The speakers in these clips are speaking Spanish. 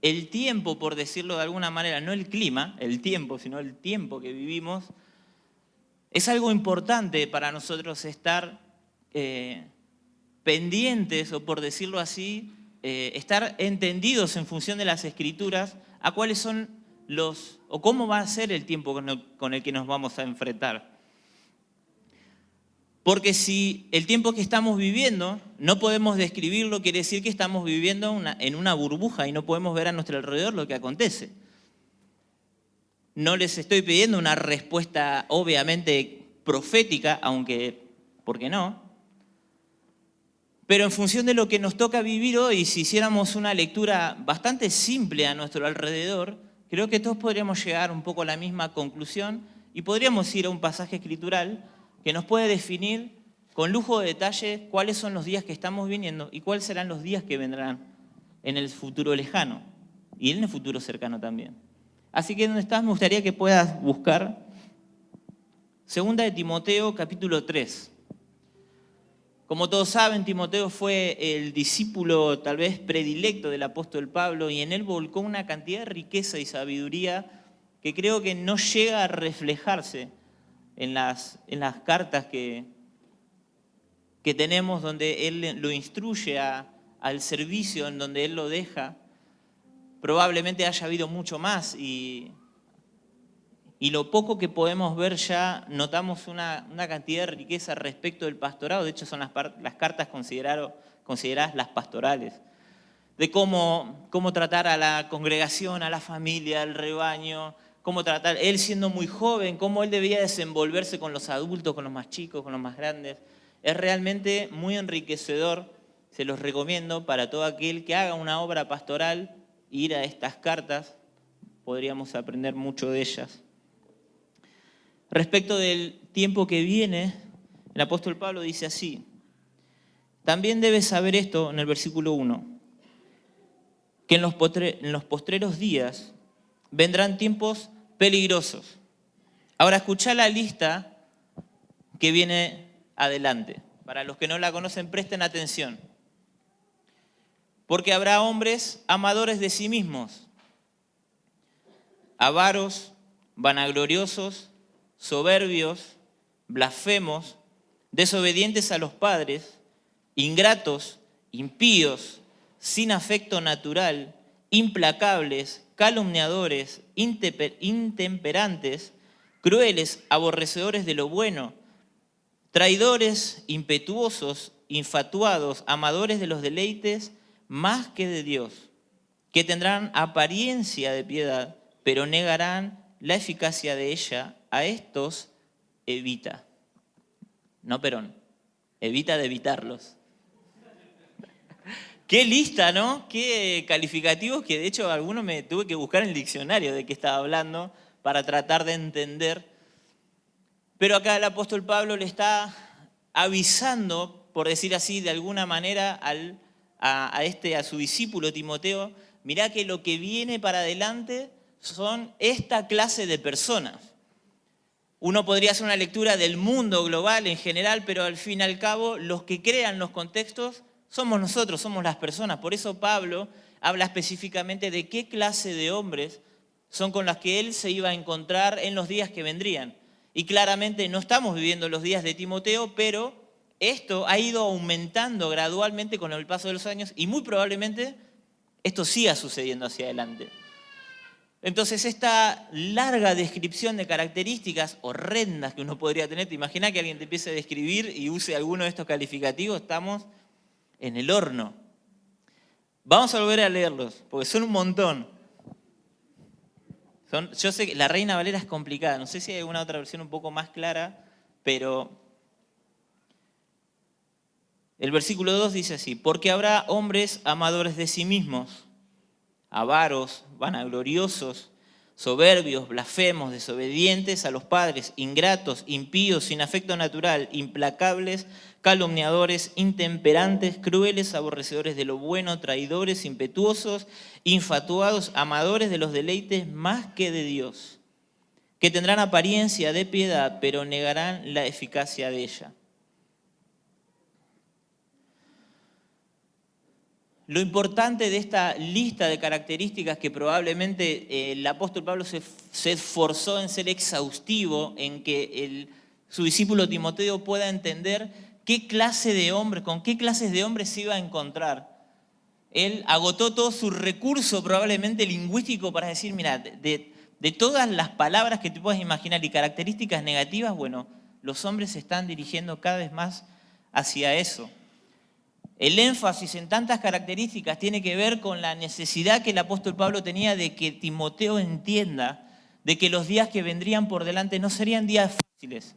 el tiempo, por decirlo de alguna manera, no el clima, el tiempo, sino el tiempo que vivimos, es algo importante para nosotros estar pendientes, o por decirlo así, estar entendidos en función de las Escrituras a cuáles son o cómo va a ser el tiempo con el que nos vamos a enfrentar. Porque si el tiempo que estamos viviendo no podemos describirlo, quiere decir que estamos viviendo en una burbuja y no podemos ver a nuestro alrededor lo que acontece. No les estoy pidiendo una respuesta obviamente profética, aunque, ¿por qué no? Pero en función de lo que nos toca vivir hoy, si hiciéramos una lectura bastante simple a nuestro alrededor, creo que todos podríamos llegar un poco a la misma conclusión y podríamos ir a un pasaje escritural que nos puede definir con lujo de detalle cuáles son los días que estamos viviendo y cuáles serán los días que vendrán en el futuro lejano y en el futuro cercano también. Así que donde estás me gustaría que puedas buscar 2 de Timoteo capítulo 3. Como todos saben, Timoteo fue el discípulo tal vez predilecto del apóstol Pablo y en él volcó una cantidad de riqueza y sabiduría que creo que no llega a reflejarse en las cartas que tenemos, donde él lo instruye al servicio, en donde él lo deja. Probablemente haya habido mucho más y lo poco que podemos ver ya notamos una cantidad de riqueza respecto del pastorado. De hecho, son las cartas consideradas las pastorales, de cómo tratar a la congregación, a la familia, al rebaño, cómo tratar, él siendo muy joven, cómo él debía desenvolverse con los adultos, con los más chicos, con los más grandes. Es realmente muy enriquecedor, se los recomiendo para todo aquel que haga una obra pastoral, ir a estas cartas, podríamos aprender mucho de ellas. Respecto del tiempo que viene, el apóstol Pablo dice así: también debes saber esto en el versículo 1, que en los postreros días vendrán tiempos peligrosos. Ahora escuchá la lista que viene adelante. Para los que no la conocen, presten atención. Porque habrá hombres amadores de sí mismos, avaros, vanagloriosos, soberbios, blasfemos, desobedientes a los padres, ingratos, impíos, sin afecto natural, implacables, calumniadores, intemperantes, crueles, aborrecedores de lo bueno, traidores, impetuosos, infatuados, amadores de los deleites más que de Dios, que tendrán apariencia de piedad, pero negarán la eficacia de ella. A estos evita. No, Perón. Evita de evitarlos. Qué lista, ¿no? Qué calificativos que de hecho algunos me tuve que buscar en el diccionario de qué estaba hablando para tratar de entender. Pero acá el apóstol Pablo le está avisando, por decir así, de alguna manera a su discípulo Timoteo: mirá que lo que viene para adelante son esta clase de personas. Uno podría hacer una lectura del mundo global en general, pero al fin y al cabo los que crean los contextos somos nosotros, somos las personas. Por eso Pablo habla específicamente de qué clase de hombres son con las que él se iba a encontrar en los días que vendrían. Y claramente no estamos viviendo los días de Timoteo, pero esto ha ido aumentando gradualmente con el paso de los años y muy probablemente esto siga sucediendo hacia adelante. Entonces, esta larga descripción de características horrendas que uno podría tener, te imaginas que alguien te empiece a describir y use alguno de estos calificativos, estamos en el horno. Vamos a volver a leerlos, porque son un montón. Yo sé que la Reina Valera es complicada, no sé si hay alguna otra versión un poco más clara, pero el versículo 2 dice así: porque habrá hombres amadores de sí mismos, avaros, vanagloriosos, soberbios, blasfemos, desobedientes a los padres, ingratos, impíos, sin afecto natural, implacables, calumniadores, intemperantes, crueles, aborrecedores de lo bueno, traidores, impetuosos, infatuados, amadores de los deleites más que de Dios, que tendrán apariencia de piedad, pero negarán la eficacia de ella. lo importante de esta lista de características que probablemente el apóstol Pablo se esforzó en ser exhaustivo, en que su discípulo Timoteo pueda entender qué clase de hombre, con qué clases de hombres se iba a encontrar. Él agotó todo su recurso probablemente lingüístico para decir, mira, de todas las palabras que te puedas imaginar y características negativas, bueno, los hombres se están dirigiendo cada vez más hacia eso. El énfasis en tantas características tiene que ver con la necesidad que el apóstol Pablo tenía de que Timoteo entienda de que los días que vendrían por delante no serían días fáciles.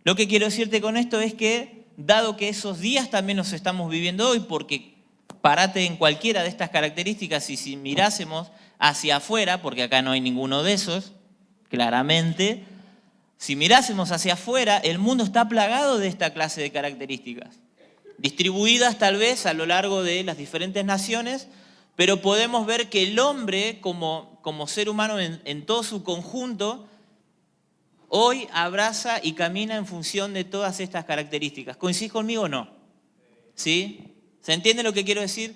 Lo que quiero decirte con esto es que, dado que esos días también los estamos viviendo hoy, porque parate en cualquiera de estas características y si mirásemos hacia afuera, porque acá no hay ninguno de esos, claramente, si mirásemos hacia afuera, el mundo está plagado de esta clase de características, distribuidas tal vez a lo largo de las diferentes naciones, pero podemos ver que el hombre como ser humano en todo su conjunto, hoy abraza y camina en función de todas estas características. ¿Coincidís conmigo o no? ¿Sí? ¿Se entiende lo que quiero decir?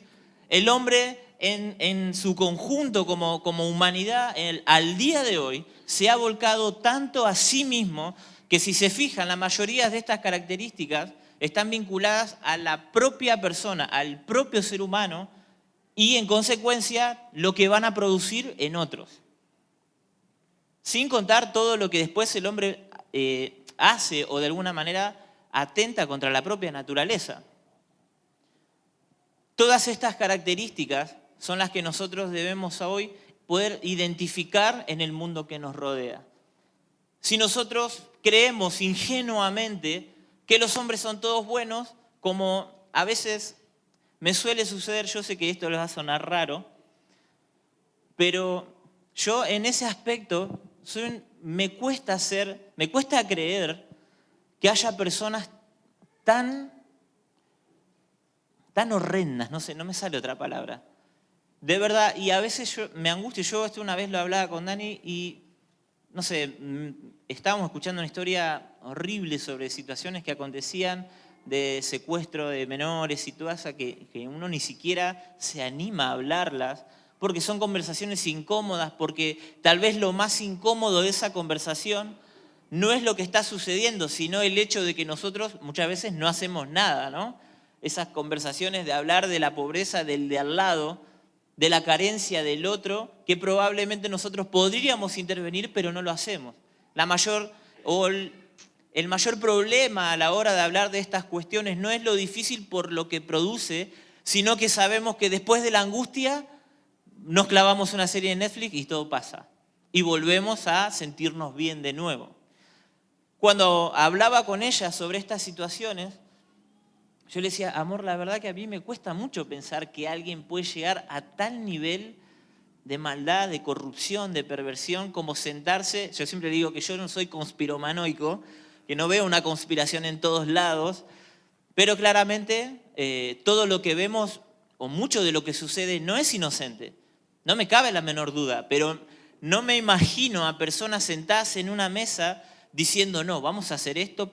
El hombre en su conjunto como humanidad al día de hoy se ha volcado tanto a sí mismo que si se fijan, la mayoría de estas características están vinculadas a la propia persona, al propio ser humano y en consecuencia lo que van a producir en otros. Sin contar todo lo que después el hombre hace o de alguna manera atenta contra la propia naturaleza. Todas estas características son las que nosotros debemos hoy poder identificar en el mundo que nos rodea. Si nosotros creemos ingenuamente que los hombres son todos buenos, como a veces me suele suceder, yo sé que esto les va a sonar raro, pero yo en ese aspecto me cuesta creer que haya personas tan horrendas, no sé, no me sale otra palabra. De verdad, y a veces me angustio. Yo una vez lo hablaba con Dani y, no sé, estábamos escuchando una historia horrible sobre situaciones que acontecían de secuestro de menores y todas esas que uno ni siquiera se anima a hablarlas, porque son conversaciones incómodas, porque tal vez lo más incómodo de esa conversación no es lo que está sucediendo, sino el hecho de que nosotros muchas veces no hacemos nada, ¿no? Esas conversaciones de hablar de la pobreza del de al lado, de la carencia del otro, que probablemente nosotros podríamos intervenir, pero no lo hacemos. El mayor problema a la hora de hablar de estas cuestiones no es lo difícil por lo que produce, sino que sabemos que después de la angustia nos clavamos una serie de Netflix y todo pasa. Y volvemos a sentirnos bien de nuevo. Cuando hablaba con ella sobre estas situaciones, yo le decía, amor, la verdad que a mí me cuesta mucho pensar que alguien puede llegar a tal nivel de maldad, de corrupción, de perversión, como sentarse. Yo siempre digo que yo no soy conspiromanoico, que no veo una conspiración en todos lados, pero claramente todo lo que vemos, o mucho de lo que sucede, no es inocente. No me cabe la menor duda, pero no me imagino a personas sentadas en una mesa diciendo, no, vamos a hacer esto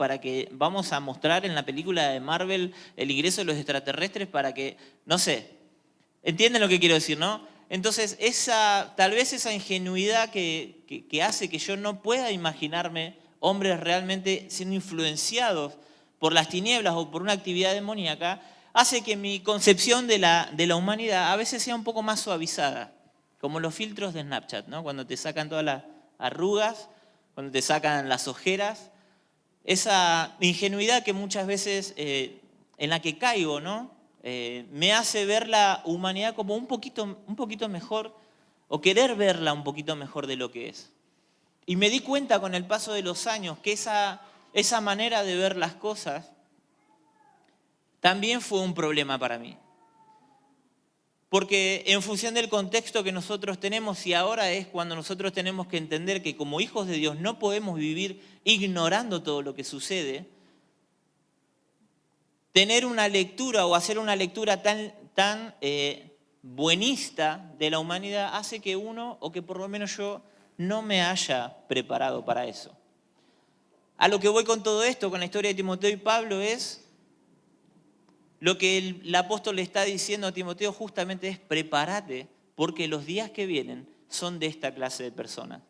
vamos a mostrar en la película de Marvel el ingreso de los extraterrestres para que, no sé, ¿entienden lo que quiero decir, no? Entonces, tal vez esa ingenuidad que hace que yo no pueda imaginarme hombres realmente siendo influenciados por las tinieblas o por una actividad demoníaca, hace que mi concepción de la humanidad a veces sea un poco más suavizada, como los filtros de Snapchat, ¿no? Cuando te sacan todas las arrugas, cuando te sacan las ojeras, esa ingenuidad que muchas veces en la que caigo, ¿no? Me hace ver la humanidad como un poquito mejor, o querer verla un poquito mejor de lo que es. Y me di cuenta con el paso de los años que esa manera de ver las cosas también fue un problema para mí. Porque en función del contexto que nosotros tenemos, y ahora es cuando nosotros tenemos que entender que como hijos de Dios no podemos vivir ignorando todo lo que sucede, tener una lectura o hacer una lectura tan buenista de la humanidad hace que uno, o que por lo menos yo, no me haya preparado para eso. A lo que voy con todo esto, con la historia de Timoteo y Pablo, es lo que el apóstol le está diciendo a Timoteo justamente es prepárate, porque los días que vienen son de esta clase de personas.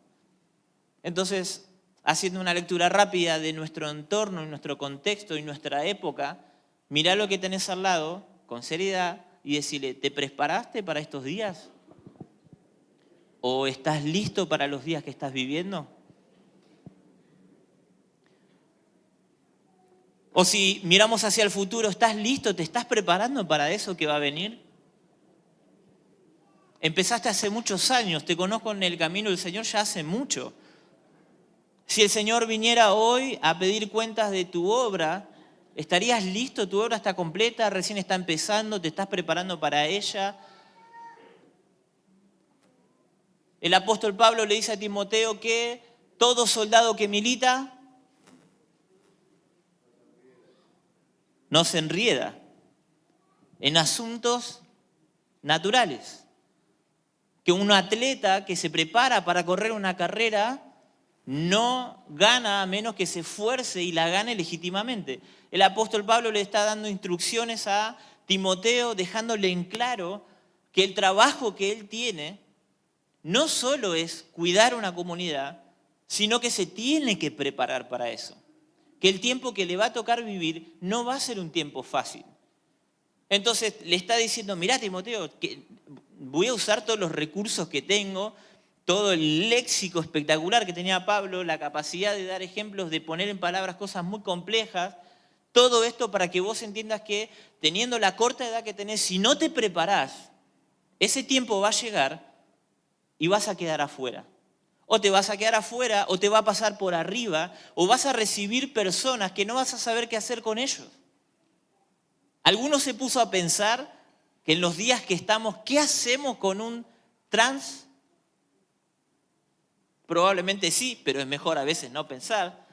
Entonces, haciendo una lectura rápida de nuestro entorno, nuestro contexto y nuestra época, mirá lo que tenés al lado con seriedad y decirle, ¿te preparaste para estos días? ¿O estás listo para los días que estás viviendo? O si miramos hacia el futuro, ¿estás listo? ¿Te estás preparando para eso que va a venir? Empezaste hace muchos años, te conozco en el camino del Señor ya hace mucho. Si el Señor viniera hoy a pedir cuentas de tu obra, ¿estarías listo? ¿Tu obra está completa? ¿Recién está empezando? ¿Te estás preparando para ella? El apóstol Pablo le dice a Timoteo que todo soldado que milita no se enrieda en asuntos naturales. Que un atleta que se prepara para correr una carrera no gana a menos que se esfuerce y la gane legítimamente. El apóstol Pablo le está dando instrucciones a Timoteo, dejándole en claro que el trabajo que él tiene no solo es cuidar una comunidad, sino que se tiene que preparar para eso. Que el tiempo que le va a tocar vivir no va a ser un tiempo fácil. Entonces le está diciendo, mirá Timoteo, que voy a usar todos los recursos que tengo, todo el léxico espectacular que tenía Pablo, la capacidad de dar ejemplos, de poner en palabras cosas muy complejas, todo esto para que vos entiendas que teniendo la corta edad que tenés, si no te preparás, ese tiempo va a llegar y vas a quedar afuera. O te vas a quedar afuera, o te va a pasar por arriba, o vas a recibir personas que no vas a saber qué hacer con ellos. Alguno se puso a pensar que en los días que estamos, ¿qué hacemos con un trans? Probablemente sí, pero es mejor a veces no pensar.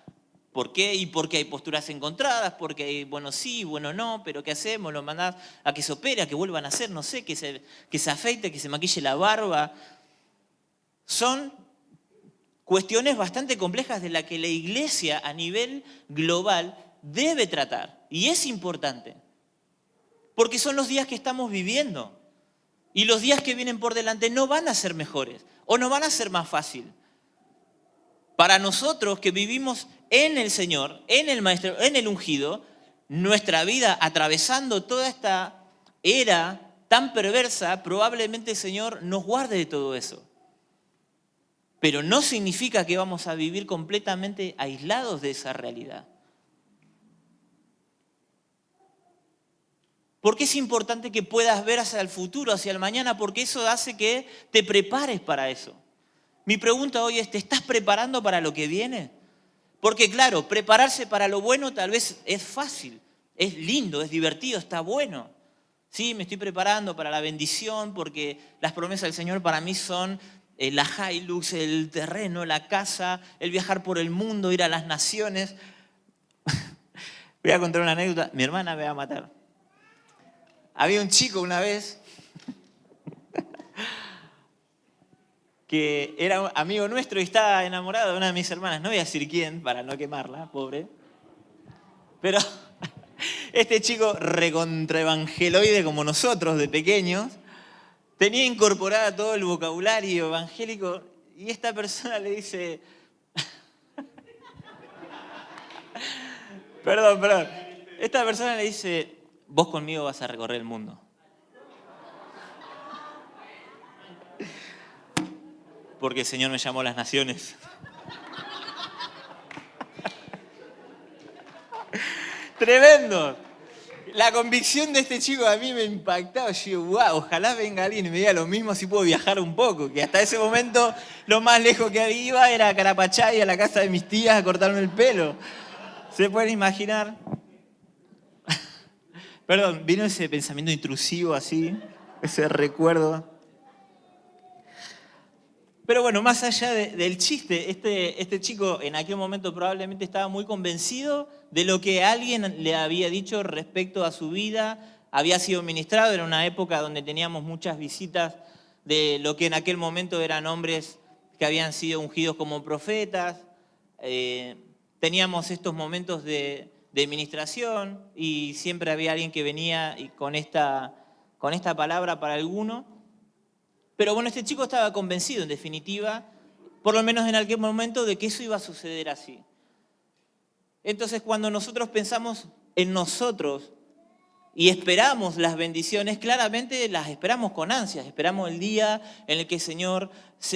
¿Por qué? Y porque hay posturas encontradas, porque hay, bueno sí, bueno no, pero ¿qué hacemos? ¿Lo mandás a que se opere, a que vuelvan a hacer, no sé, que se afeite, que se maquille la barba? Son cuestiones bastante complejas de las que la iglesia a nivel global debe tratar. Y es importante. Porque son los días que estamos viviendo. Y los días que vienen por delante no van a ser mejores. O no van a ser más fáciles. Para nosotros que vivimos en el Señor, en el Maestro, en el ungido, nuestra vida atravesando toda esta era tan perversa, probablemente el Señor nos guarde de todo eso. Pero no significa que vamos a vivir completamente aislados de esa realidad. Porque es importante que puedas ver hacia el futuro, hacia el mañana, porque eso hace que te prepares para eso. Mi pregunta hoy es, ¿te estás preparando para lo que viene? Porque claro, prepararse para lo bueno tal vez es fácil, es lindo, es divertido, está bueno. Sí, me estoy preparando para la bendición porque las promesas del Señor para mí son la Hilux, el terreno, la casa, el viajar por el mundo, ir a las naciones. Voy a contar una anécdota, mi hermana me va a matar. Había un chico una vez que era amigo nuestro y estaba enamorado de una de mis hermanas. No voy a decir quién para no quemarla, pobre. Pero este chico recontraevangeloide como nosotros de pequeños, tenía incorporada todo el vocabulario evangélico y esta persona le dice... Perdón. Esta persona le dice, vos conmigo vas a recorrer el mundo. Porque el Señor me llamó a las naciones. Tremendo. La convicción de este chico a mí me impactaba. Yo digo, wow, ojalá venga alguien y me diga lo mismo, así puedo viajar un poco. Que hasta ese momento lo más lejos que iba era a Carapachay, a la casa de mis tías, a cortarme el pelo. ¿Se pueden imaginar? Perdón, vino ese pensamiento intrusivo así, ese recuerdo. Pero bueno, más allá del chiste, este chico en aquel momento probablemente estaba muy convencido de lo que alguien le había dicho respecto a su vida, había sido ministrado, era una época donde teníamos muchas visitas de lo que en aquel momento eran hombres que habían sido ungidos como profetas, teníamos estos momentos de de administración y siempre había alguien que venía y con esta palabra para alguno. Pero bueno, este chico estaba convencido, en definitiva, por lo menos en aquel momento, de que eso iba a suceder así. Entonces, cuando nosotros pensamos en nosotros y esperamos las bendiciones, claramente las esperamos con ansias. Esperamos el día en el que el Señor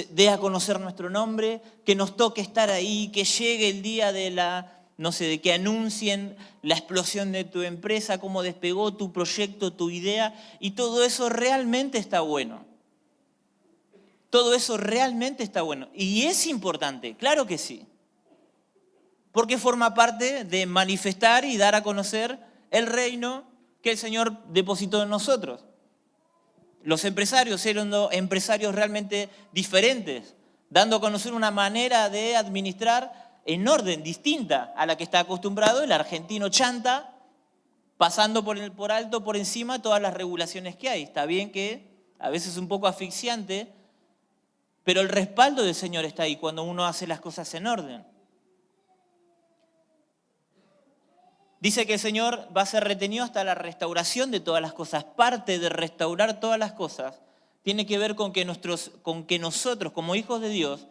dé a conocer nuestro nombre, que nos toque estar ahí, que llegue el día de que anuncien la explosión de tu empresa, cómo despegó tu proyecto, tu idea, y todo eso realmente está bueno. Todo eso realmente está bueno. Y es importante, claro que sí. Porque forma parte de manifestar y dar a conocer el reino que el Señor depositó en nosotros. Los empresarios, siendo empresarios realmente diferentes, dando a conocer una manera de administrar en orden distinta a la que está acostumbrado el argentino chanta, pasando por alto, por encima, todas las regulaciones que hay. Está bien que a veces es un poco asfixiante, pero el respaldo del Señor está ahí cuando uno hace las cosas en orden. Dice que el Señor va a ser retenido hasta la restauración de todas las cosas. Parte de restaurar todas las cosas tiene que ver con que nosotros, como hijos de Dios,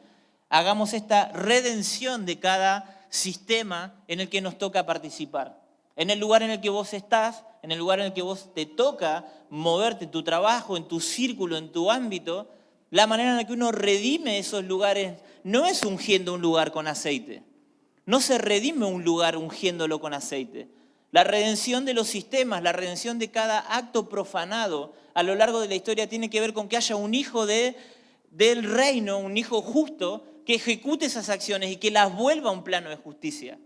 hagamos esta redención de cada sistema en el que nos toca participar. En el lugar en el que vos estás, en el lugar en el que vos te toca moverte, tu trabajo, en tu círculo, en tu ámbito, la manera en la que uno redime esos lugares no es ungiendo un lugar con aceite. No se redime un lugar ungiéndolo con aceite. La redención de los sistemas, la redención de cada acto profanado a lo largo de la historia tiene que ver con que haya un hijo del reino, un hijo justo, que ejecute esas acciones y que las vuelva a un plano de justicia.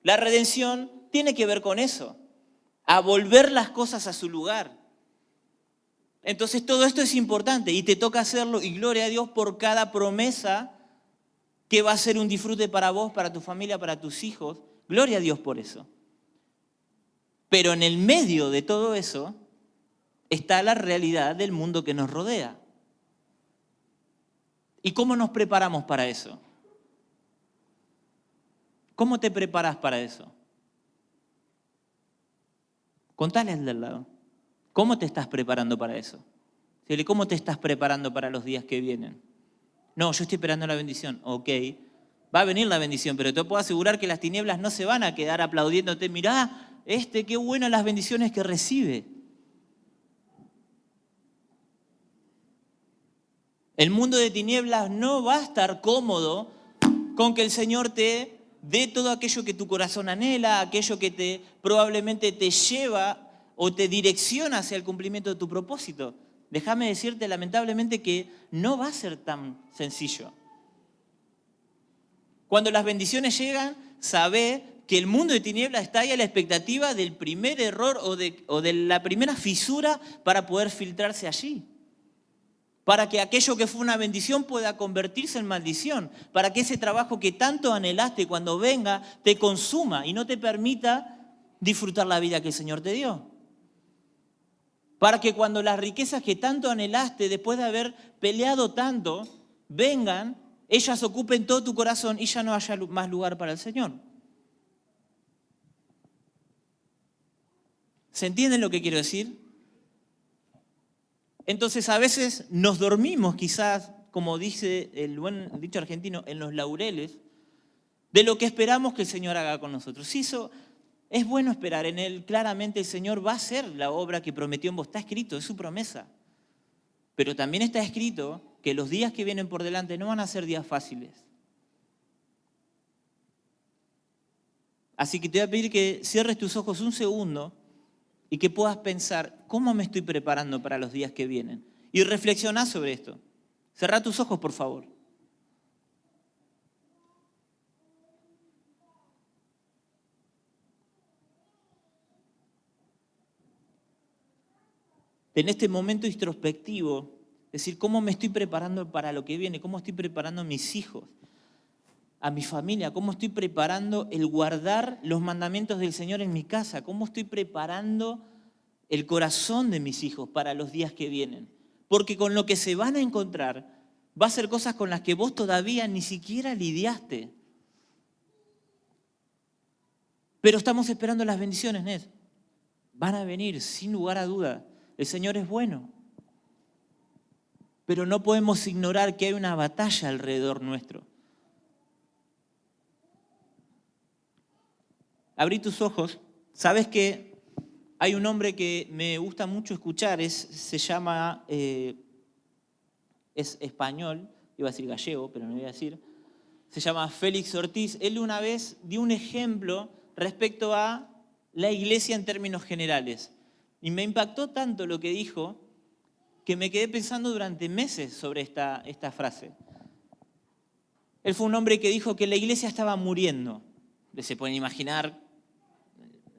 La redención tiene que ver con eso, a volver las cosas a su lugar. Entonces todo esto es importante y te toca hacerlo, y gloria a Dios por cada promesa que va a ser un disfrute para vos, para tu familia, para tus hijos. Gloria a Dios por eso. Pero en el medio de todo eso está la realidad del mundo que nos rodea. ¿Y cómo nos preparamos para eso? ¿Cómo te preparas para eso? Contale al del lado. ¿Cómo te estás preparando para eso? Dile, ¿cómo te estás preparando para los días que vienen? No, yo estoy esperando la bendición. Ok, va a venir la bendición, pero te puedo asegurar que las tinieblas no se van a quedar aplaudiéndote. Mirá, qué buenas las bendiciones que recibe. El mundo de tinieblas no va a estar cómodo con que el Señor te dé todo aquello que tu corazón anhela, aquello que probablemente te lleva o te direcciona hacia el cumplimiento de tu propósito. Déjame decirte lamentablemente que no va a ser tan sencillo. Cuando las bendiciones llegan, sabe que el mundo de tinieblas está ahí a la expectativa del primer error o de la primera fisura para poder filtrarse allí. Para que aquello que fue una bendición pueda convertirse en maldición. Para que ese trabajo que tanto anhelaste cuando venga te consuma y no te permita disfrutar la vida que el Señor te dio. Para que cuando las riquezas que tanto anhelaste, después de haber peleado tanto, vengan, ellas ocupen todo tu corazón y ya no haya más lugar para el Señor. ¿Se entiende lo que quiero decir? Entonces a veces nos dormimos quizás, como dice el buen dicho argentino, en los laureles, de lo que esperamos que el Señor haga con nosotros. Sí, eso es bueno esperar en Él. Claramente el Señor va a hacer la obra que prometió en vos. Está escrito, es su promesa. Pero también está escrito que los días que vienen por delante no van a ser días fáciles. Así que te voy a pedir que cierres tus ojos un segundo y que puedas pensar, ¿cómo me estoy preparando para los días que vienen? Y reflexioná sobre esto. Cerrá tus ojos, por favor. En este momento introspectivo, es decir, ¿cómo me estoy preparando para lo que viene? ¿Cómo estoy preparando a mis hijos, a mi familia? ¿Cómo estoy preparando el guardar los mandamientos del Señor en mi casa? ¿Cómo estoy preparando el corazón de mis hijos para los días que vienen? Porque con lo que se van a encontrar va a ser cosas con las que vos todavía ni siquiera lidiaste. Pero estamos esperando las bendiciones, Ned. Van a venir, sin lugar a duda. El Señor es bueno. Pero no podemos ignorar que hay una batalla alrededor nuestro. Abrí tus ojos. Sabes que hay un hombre que me gusta mucho escuchar, se llama, es español, iba a decir gallego, pero no voy a decir, se llama Félix Ortiz. Él una vez dio un ejemplo respecto a la iglesia en términos generales. Y me impactó tanto lo que dijo que me quedé pensando durante meses sobre esta frase. Él fue un hombre que dijo que la iglesia estaba muriendo. Se pueden imaginar,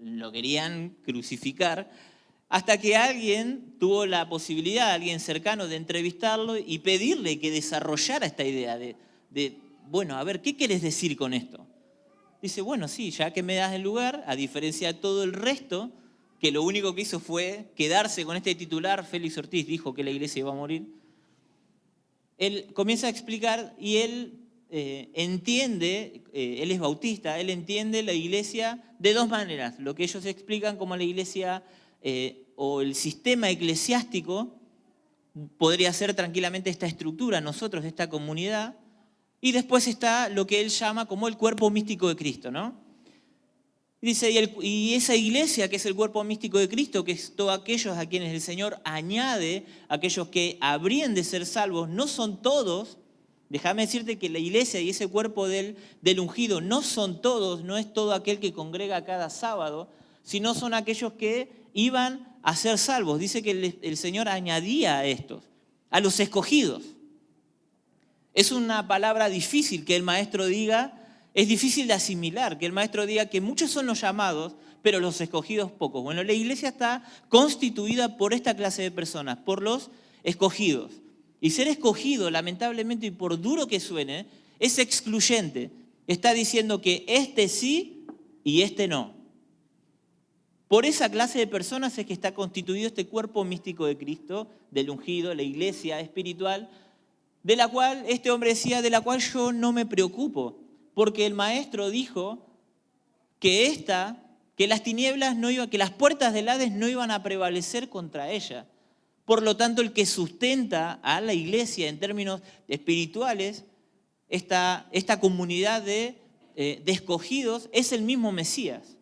lo querían crucificar, hasta que alguien tuvo la posibilidad, alguien cercano, de entrevistarlo y pedirle que desarrollara esta idea de bueno, a ver, ¿qué querés decir con esto? Dice, bueno, sí, ya que me das el lugar, a diferencia de todo el resto, que lo único que hizo fue quedarse con este titular, Félix Ortiz dijo que la iglesia iba a morir. Él comienza a explicar y él entiende, él es bautista, él entiende la iglesia de dos maneras. Lo que ellos explican como la iglesia o el sistema eclesiástico podría ser tranquilamente esta estructura, nosotros, esta comunidad. Y después está lo que él llama como el cuerpo místico de Cristo, ¿no? Dice, y esa iglesia que es el cuerpo místico de Cristo, que es todos aquellos a quienes el Señor añade, aquellos que habrían de ser salvos, no son todos. Déjame decirte que la iglesia y ese cuerpo del ungido no son todos, no es todo aquel que congrega cada sábado, sino son aquellos que iban a ser salvos. Dice que el Señor añadía a estos, a los escogidos. Es una palabra difícil que el maestro diga, es difícil de asimilar, que el maestro diga que muchos son los llamados, pero los escogidos pocos. Bueno, la iglesia está constituida por esta clase de personas, por los escogidos. Y ser escogido, lamentablemente, y por duro que suene, es excluyente. Está diciendo que este sí y este no. Por esa clase de personas es que está constituido este cuerpo místico de Cristo, del ungido, la iglesia espiritual, de la cual, este hombre decía, de la cual yo no me preocupo, porque el maestro dijo que las tinieblas que las puertas del Hades no iban a prevalecer contra ella. Por lo tanto, el que sustenta a la iglesia en términos espirituales, esta comunidad de escogidos, es el mismo Mesías.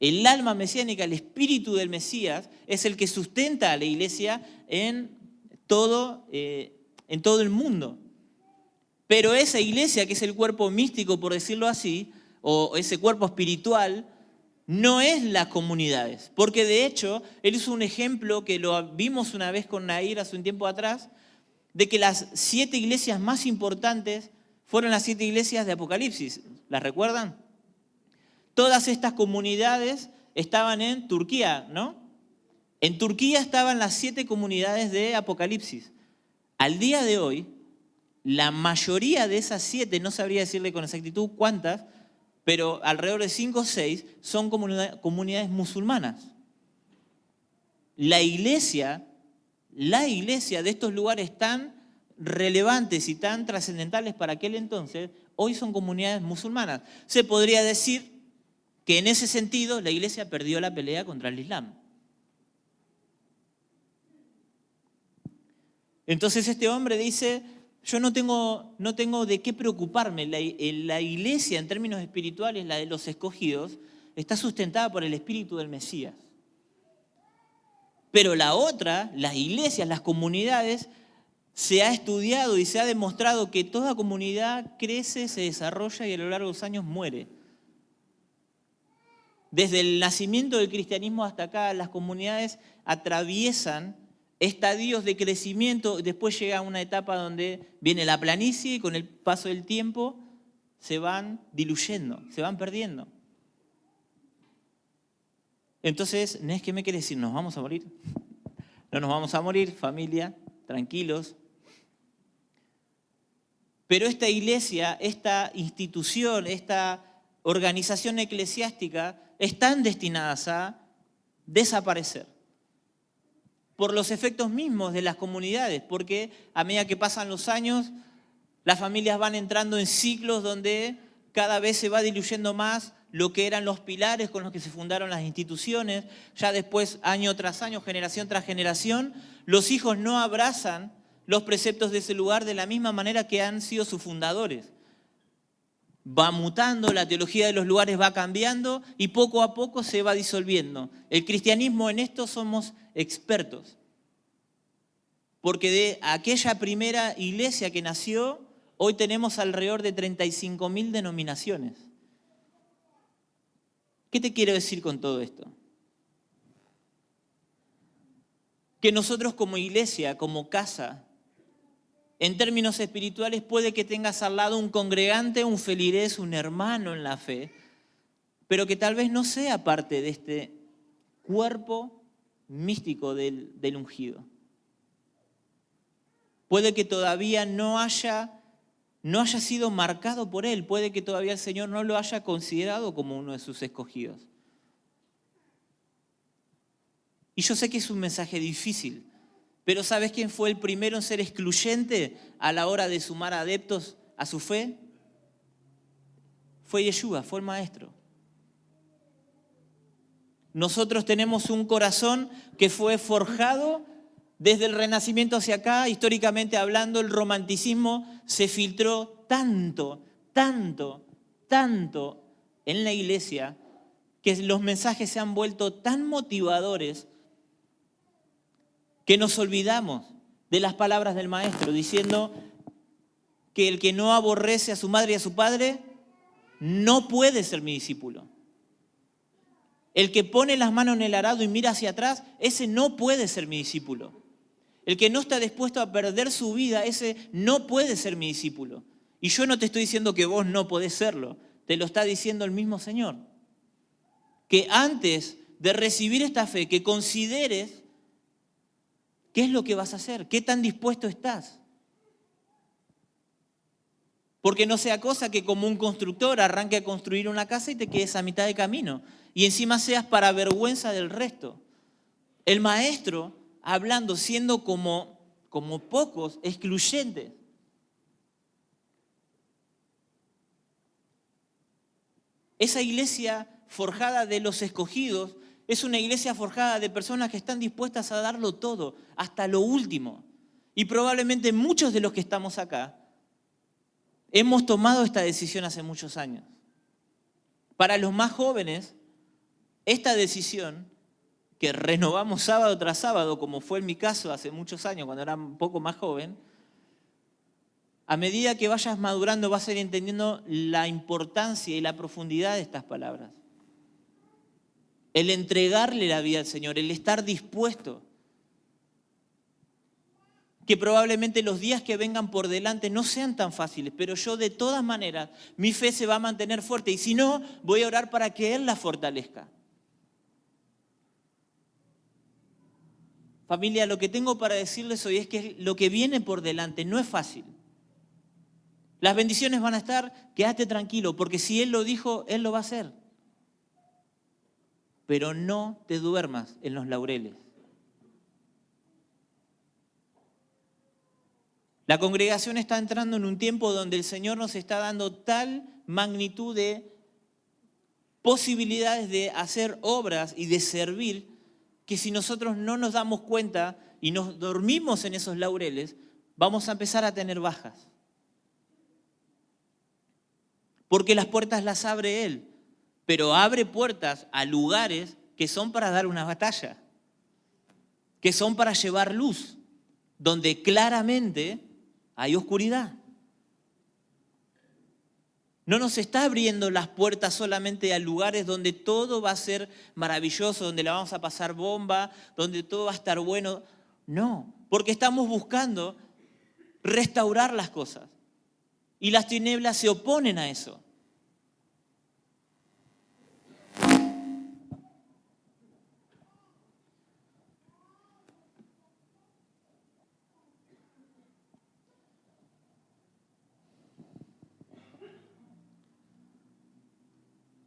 El alma mesiánica, el espíritu del Mesías, es el que sustenta a la iglesia en todo el mundo. Pero esa iglesia, que es el cuerpo místico, por decirlo así, o ese cuerpo espiritual, no es las comunidades. Porque de hecho, él hizo un ejemplo que lo vimos una vez con Nair hace un tiempo atrás, de que las 7 iglesias más importantes fueron las 7 iglesias de Apocalipsis. ¿Las recuerdan? Todas estas comunidades estaban en Turquía, ¿no? En Turquía estaban las 7 comunidades de Apocalipsis. Al día de hoy, la mayoría de esas 7, no sabría decirle con exactitud cuántas, pero alrededor de 5 o 6 son comunidades musulmanas. La iglesia de estos lugares tan relevantes y tan trascendentales para aquel entonces, hoy son comunidades musulmanas. Se podría decir que en ese sentido la iglesia perdió la pelea contra el Islam. Entonces este hombre dice, yo no tengo de qué preocuparme. La iglesia en términos espirituales, la de los escogidos, está sustentada por el espíritu del Mesías. Pero la otra, las iglesias, las comunidades, se ha estudiado y se ha demostrado que toda comunidad crece, se desarrolla y a lo largo de los años muere. Desde el nacimiento del cristianismo hasta acá, las comunidades atraviesan estadios de crecimiento, después llega una etapa donde viene la planicie y con el paso del tiempo se van diluyendo, se van perdiendo. Entonces, ¿qué me quiere decir? ¿Nos vamos a morir? No nos vamos a morir, familia, tranquilos. Pero esta iglesia, esta institución, esta organización eclesiástica están destinadas a desaparecer por los efectos mismos de las comunidades, porque a medida que pasan los años, las familias van entrando en ciclos donde cada vez se va diluyendo más lo que eran los pilares con los que se fundaron las instituciones. Ya después, año tras año, generación tras generación, los hijos no abrazan los preceptos de ese lugar de la misma manera que han sido sus fundadores. Va mutando, la teología de los lugares va cambiando y poco a poco se va disolviendo. El cristianismo en esto somos expertos. Porque de aquella primera iglesia que nació, hoy tenemos alrededor de 35.000 denominaciones. ¿Qué te quiero decir con todo esto? Que nosotros como iglesia, como casa, en términos espirituales puede que tengas al lado un congregante, un feligrés, un hermano en la fe, pero que tal vez no sea parte de este cuerpo místico del ungido. Puede que todavía no haya sido marcado por él, puede que todavía el Señor no lo haya considerado como uno de sus escogidos. Y yo sé que es un mensaje difícil, pero ¿sabes quién fue el primero en ser excluyente a la hora de sumar adeptos a su fe? Fue Yeshua, fue el maestro. Nosotros tenemos un corazón que fue forjado desde el Renacimiento hacia acá. Históricamente hablando, el romanticismo se filtró tanto en la iglesia que los mensajes se han vuelto tan motivadores que nos olvidamos de las palabras del maestro, diciendo que el que no aborrece a su madre y a su padre no puede ser mi discípulo. El que pone las manos en el arado y mira hacia atrás, ese no puede ser mi discípulo. El que no está dispuesto a perder su vida, ese no puede ser mi discípulo. Y yo no te estoy diciendo que vos no podés serlo, te lo está diciendo el mismo Señor. Que antes de recibir esta fe, que consideres qué es lo que vas a hacer, qué tan dispuesto estás. Porque no sea cosa que como un constructor arranque a construir una casa y te quedes a mitad de camino. Y encima seas para vergüenza del resto. El maestro, hablando, siendo como pocos, excluyentes. Esa iglesia forjada de los escogidos es una iglesia forjada de personas que están dispuestas a darlo todo, hasta lo último. Y probablemente muchos de los que estamos acá hemos tomado esta decisión hace muchos años. Para los más jóvenes, esta decisión que renovamos sábado tras sábado, como fue en mi caso hace muchos años, cuando era un poco más joven, a medida que vayas madurando vas a ir entendiendo la importancia y la profundidad de estas palabras. El entregarle la vida al Señor, el estar dispuesto. Que probablemente los días que vengan por delante no sean tan fáciles, pero yo de todas maneras, mi fe se va a mantener fuerte y si no, voy a orar para que Él la fortalezca. Familia, lo que tengo para decirles hoy es que lo que viene por delante no es fácil. Las bendiciones van a estar, quédate tranquilo, porque si Él lo dijo, Él lo va a hacer. Pero no te duermas en los laureles. La congregación está entrando en un tiempo donde el Señor nos está dando tal magnitud de posibilidades de hacer obras y de servir, que si nosotros no nos damos cuenta y nos dormimos en esos laureles, vamos a empezar a tener bajas. Porque las puertas las abre Él, pero abre puertas a lugares que son para dar una batalla, que son para llevar luz, donde claramente hay oscuridad. No nos está abriendo las puertas solamente a lugares donde todo va a ser maravilloso, donde la vamos a pasar bomba, donde todo va a estar bueno. No, porque estamos buscando restaurar las cosas. Y las tinieblas se oponen a eso.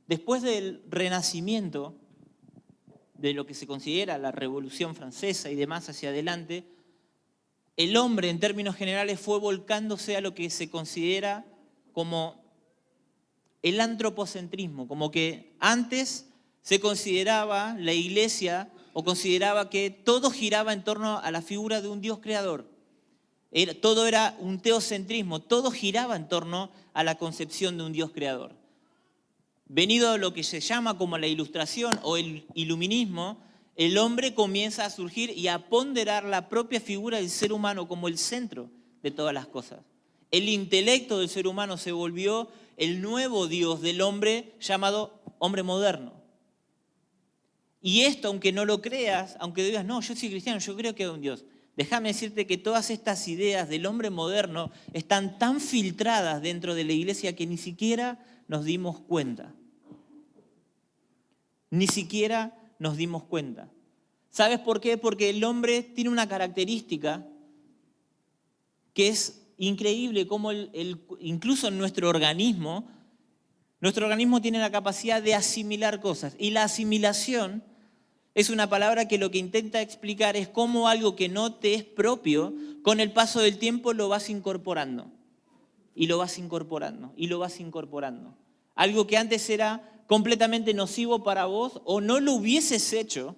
Después del Renacimiento, de lo que se considera la Revolución Francesa y demás hacia adelante, el hombre en términos generales fue volcándose a lo que se considera como el antropocentrismo, como que antes se consideraba la iglesia o consideraba que todo giraba en torno a la figura de un Dios creador. Todo era un teocentrismo, todo giraba en torno a la concepción de un Dios creador. Venido a lo que se llama como la ilustración o el iluminismo, el hombre comienza a surgir y a ponderar la propia figura del ser humano como el centro de todas las cosas. El intelecto del ser humano se volvió el nuevo Dios del hombre llamado hombre moderno. Y esto, aunque no lo creas, aunque digas, no, yo soy cristiano, yo creo que hay un Dios. Déjame decirte que todas estas ideas del hombre moderno están tan filtradas dentro de la iglesia que ni siquiera nos dimos cuenta. Ni siquiera nos dimos cuenta. ¿Sabes por qué? Porque el hombre tiene una característica que es increíble, como incluso en nuestro organismo tiene la capacidad de asimilar cosas. Y la asimilación es una palabra que lo que intenta explicar es cómo algo que no te es propio, con el paso del tiempo lo vas incorporando. Y lo vas incorporando, y lo vas incorporando. Algo que antes era completamente nocivo para vos o no lo hubieses hecho,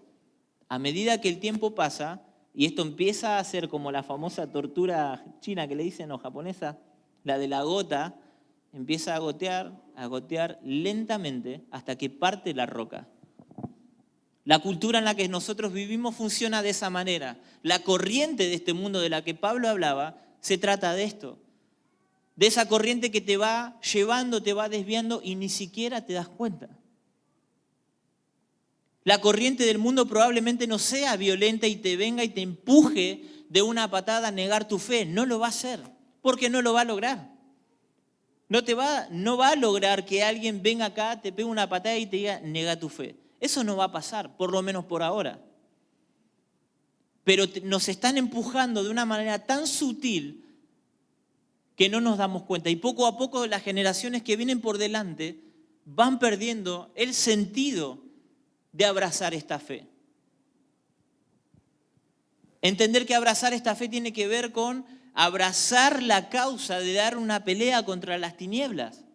a medida que el tiempo pasa, y esto empieza a ser como la famosa tortura china que le dicen o japonesa, la de la gota, empieza a gotear lentamente hasta que parte la roca. La cultura en la que nosotros vivimos funciona de esa manera. La corriente de este mundo de la que Pablo hablaba se trata de esto. De esa corriente que te va llevando, te va desviando y ni siquiera te das cuenta. La corriente del mundo probablemente no sea violenta y te venga y te empuje de una patada a negar tu fe. No lo va a hacer, porque no lo va a lograr. No va a lograr que alguien venga acá, te pegue una patada y te diga, nega tu fe. Eso no va a pasar, por lo menos por ahora. Pero nos están empujando de una manera tan sutil que no nos damos cuenta. Y poco a poco las generaciones que vienen por delante van perdiendo el sentido de abrazar esta fe. Entender que abrazar esta fe tiene que ver con abrazar la causa de dar una pelea contra las tinieblas,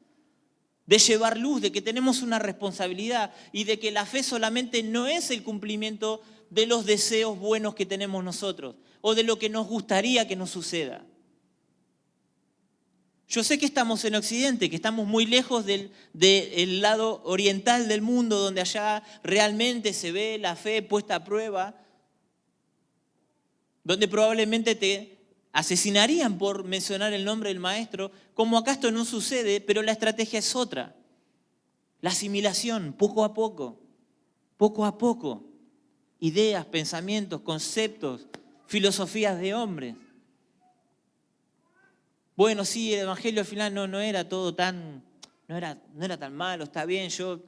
de llevar luz, de que tenemos una responsabilidad y de que la fe solamente no es el cumplimiento de los deseos buenos que tenemos nosotros o de lo que nos gustaría que nos suceda. Yo sé que estamos en Occidente, que estamos muy lejos del lado oriental del mundo, donde allá realmente se ve la fe puesta a prueba, donde probablemente te asesinarían por mencionar el nombre del maestro, como acá esto no sucede, pero la estrategia es otra. La asimilación, poco a poco, ideas, pensamientos, conceptos, filosofías de hombres. Bueno, sí, el evangelio al final no era todo tan, no era tan malo, está bien, yo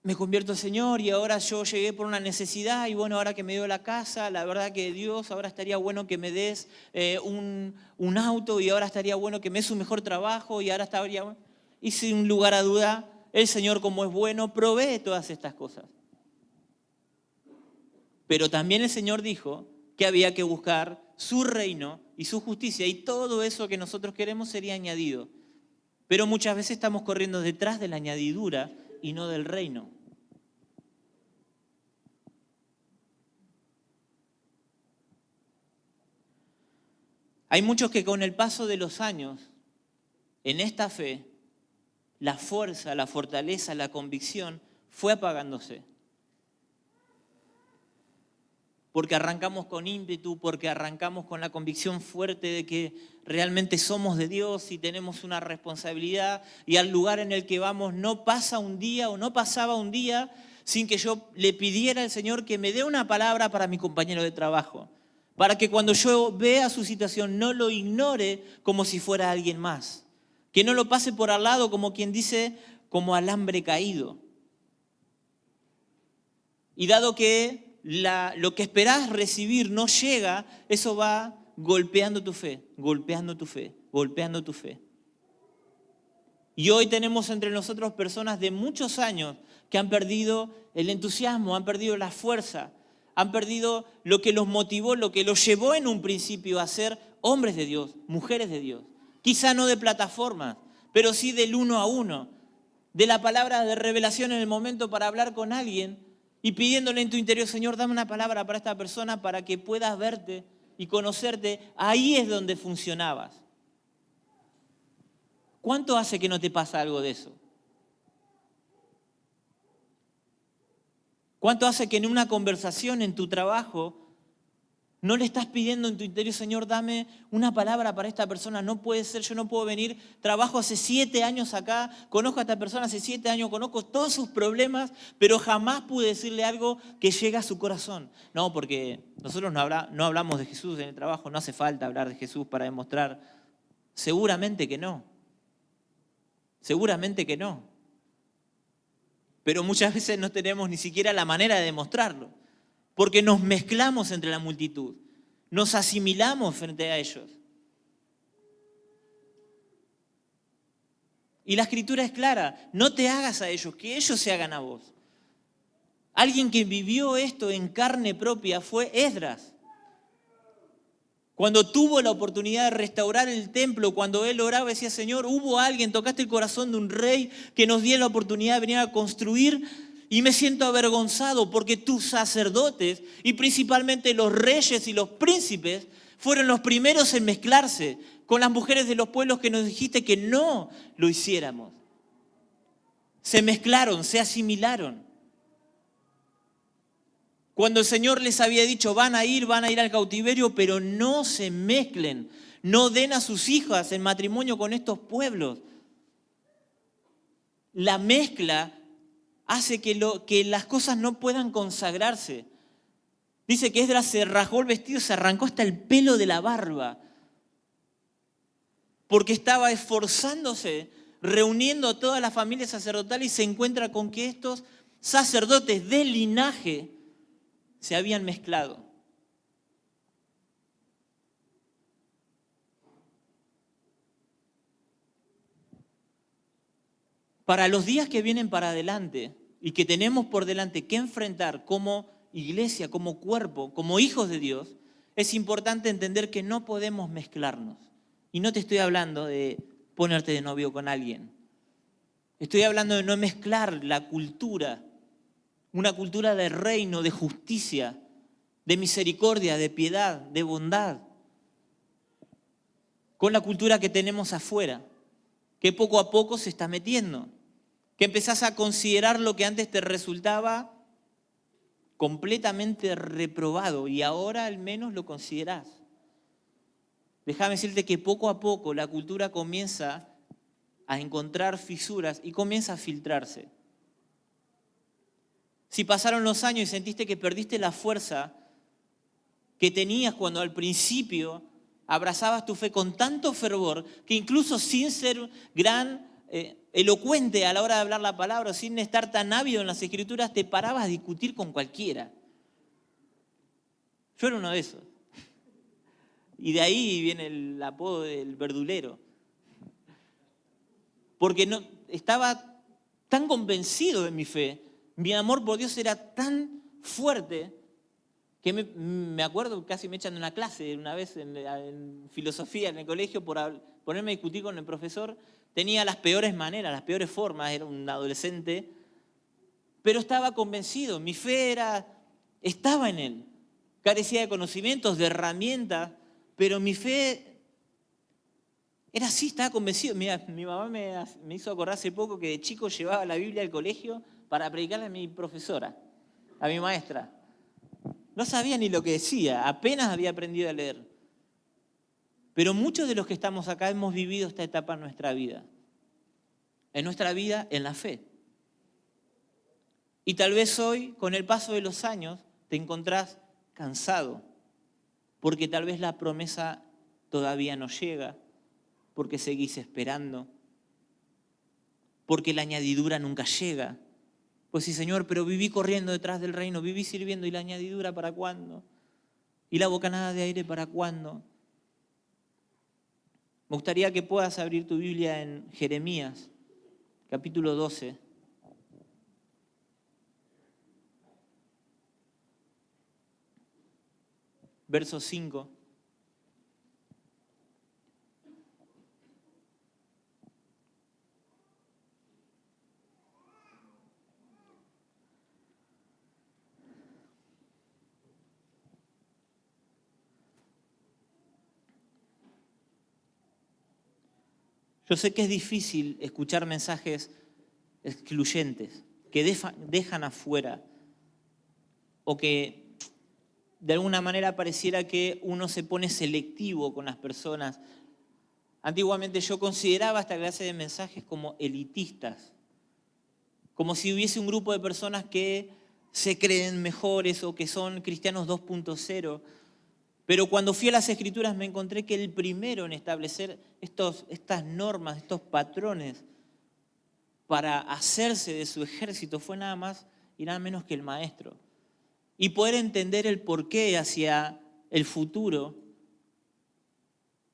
me convierto al Señor y ahora yo llegué por una necesidad y bueno, ahora que me dio la casa, la verdad que Dios, ahora estaría bueno que me des un auto y ahora estaría bueno que me des un mejor trabajo y ahora estaría bueno. Y sin lugar a duda, el Señor como es bueno, provee todas estas cosas. Pero también el Señor dijo que había que buscar su reino y su justicia y todo eso que nosotros queremos sería añadido. Pero muchas veces estamos corriendo detrás de la añadidura y no del reino. Hay muchos que con el paso de los años, en esta fe, la fuerza, la fortaleza, la convicción fue apagándose. Porque arrancamos con ímpetu, porque arrancamos con la convicción fuerte de que realmente somos de Dios y tenemos una responsabilidad y al lugar en el que vamos no pasa un día o no pasaba un día sin que yo le pidiera al Señor que me dé una palabra para mi compañero de trabajo, para que cuando yo vea su situación no lo ignore como si fuera alguien más, que no lo pase por al lado como quien dice, como alambre caído. Y dado que lo que esperás recibir no llega, eso va golpeando tu fe, golpeando tu fe, golpeando tu fe. Y hoy tenemos entre nosotros personas de muchos años que han perdido el entusiasmo, han perdido la fuerza, han perdido lo que los motivó, lo que los llevó en un principio a ser hombres de Dios, mujeres de Dios. Quizá no de plataformas, pero sí del uno a uno, de la palabra de revelación en el momento para hablar con alguien y pidiéndole en tu interior, Señor, dame una palabra para esta persona para que puedas verte y conocerte. Ahí es donde funcionabas. ¿Cuánto hace que no te pasa algo de eso? ¿Cuánto hace que en una conversación, en tu trabajo, no le estás pidiendo en tu interior, Señor, dame una palabra para esta persona? No puede ser, yo no puedo venir, trabajo hace 7 años acá, conozco a esta persona hace 7 años, conozco todos sus problemas, pero jamás pude decirle algo que llegue a su corazón. No, porque nosotros no hablamos de Jesús en el trabajo, no hace falta hablar de Jesús para demostrar. Seguramente que no. Seguramente que no. Pero muchas veces no tenemos ni siquiera la manera de demostrarlo, porque nos mezclamos entre la multitud, nos asimilamos frente a ellos. Y la Escritura es clara, no te hagas a ellos, que ellos se hagan a vos. Alguien que vivió esto en carne propia fue Esdras. Cuando tuvo la oportunidad de restaurar el templo, cuando él oraba y decía, Señor, hubo alguien, tocaste el corazón de un rey que nos dio la oportunidad de venir a construir y me siento avergonzado porque tus sacerdotes y principalmente los reyes y los príncipes fueron los primeros en mezclarse con las mujeres de los pueblos que nos dijiste que no lo hiciéramos. Se mezclaron, se asimilaron. Cuando el Señor les había dicho, van a ir al cautiverio, pero no se mezclen, no den a sus hijas en matrimonio con estos pueblos. La mezcla hace que las cosas no puedan consagrarse. Dice que Esdras se rasgó el vestido, se arrancó hasta el pelo de la barba, porque estaba esforzándose, reuniendo a toda la familia sacerdotal y se encuentra con que estos sacerdotes de linaje se habían mezclado. Para los días que vienen para adelante y que tenemos por delante que enfrentar como iglesia, como cuerpo, como hijos de Dios, es importante entender que no podemos mezclarnos. Y no te estoy hablando de ponerte de novio con alguien. Estoy hablando de no mezclar la cultura, una cultura de reino, de justicia, de misericordia, de piedad, de bondad, con la cultura que tenemos afuera, que poco a poco se está metiendo, que empezás a considerar lo que antes te resultaba completamente reprobado y ahora al menos lo considerás. Déjame decirte que poco a poco la cultura comienza a encontrar fisuras y comienza a filtrarse. Si pasaron los años y sentiste que perdiste la fuerza que tenías cuando al principio abrazabas tu fe con tanto fervor que incluso sin ser gran elocuente a la hora de hablar la palabra, sin estar tan ávido en las Escrituras, te parabas a discutir con cualquiera. Yo era uno de esos. Y de ahí viene el apodo del verdulero. Porque no, estaba tan convencido de mi fe, mi amor por Dios era tan fuerte que me acuerdo, casi me echan de una clase una vez en filosofía en el colegio por ponerme a discutir con el profesor. Tenía las peores maneras, las peores formas, era un adolescente, pero estaba convencido, mi fe estaba en él. Carecía de conocimientos, de herramientas, pero mi fe era así, estaba convencido. Mira, mi mamá me hizo acordar hace poco que de chico llevaba la Biblia al colegio para predicarle a mi profesora, a mi maestra. No sabía ni lo que decía, apenas había aprendido a leer. Pero muchos de los que estamos acá hemos vivido esta etapa en nuestra vida. En nuestra vida, en la fe. Y tal vez hoy, con el paso de los años, te encontrás cansado. Porque tal vez la promesa todavía no llega. Porque seguís esperando. Porque la añadidura nunca llega. Pues sí, Señor, pero viví corriendo detrás del reino, viví sirviendo, ¿y la añadidura para cuándo? ¿Y la bocanada de aire para cuándo? Me gustaría que puedas abrir tu Biblia en Jeremías, capítulo 12. Verso 5. Yo sé que es difícil escuchar mensajes excluyentes, que dejan afuera, o que de alguna manera pareciera que uno se pone selectivo con las personas. Antiguamente yo consideraba esta clase de mensajes como elitistas, como si hubiese un grupo de personas que se creen mejores o que son cristianos 2.0. Pero cuando fui a las Escrituras me encontré que el primero en establecer estas normas, estos patrones para hacerse de su ejército fue nada más y nada menos que el maestro. Y poder entender el porqué hacia el futuro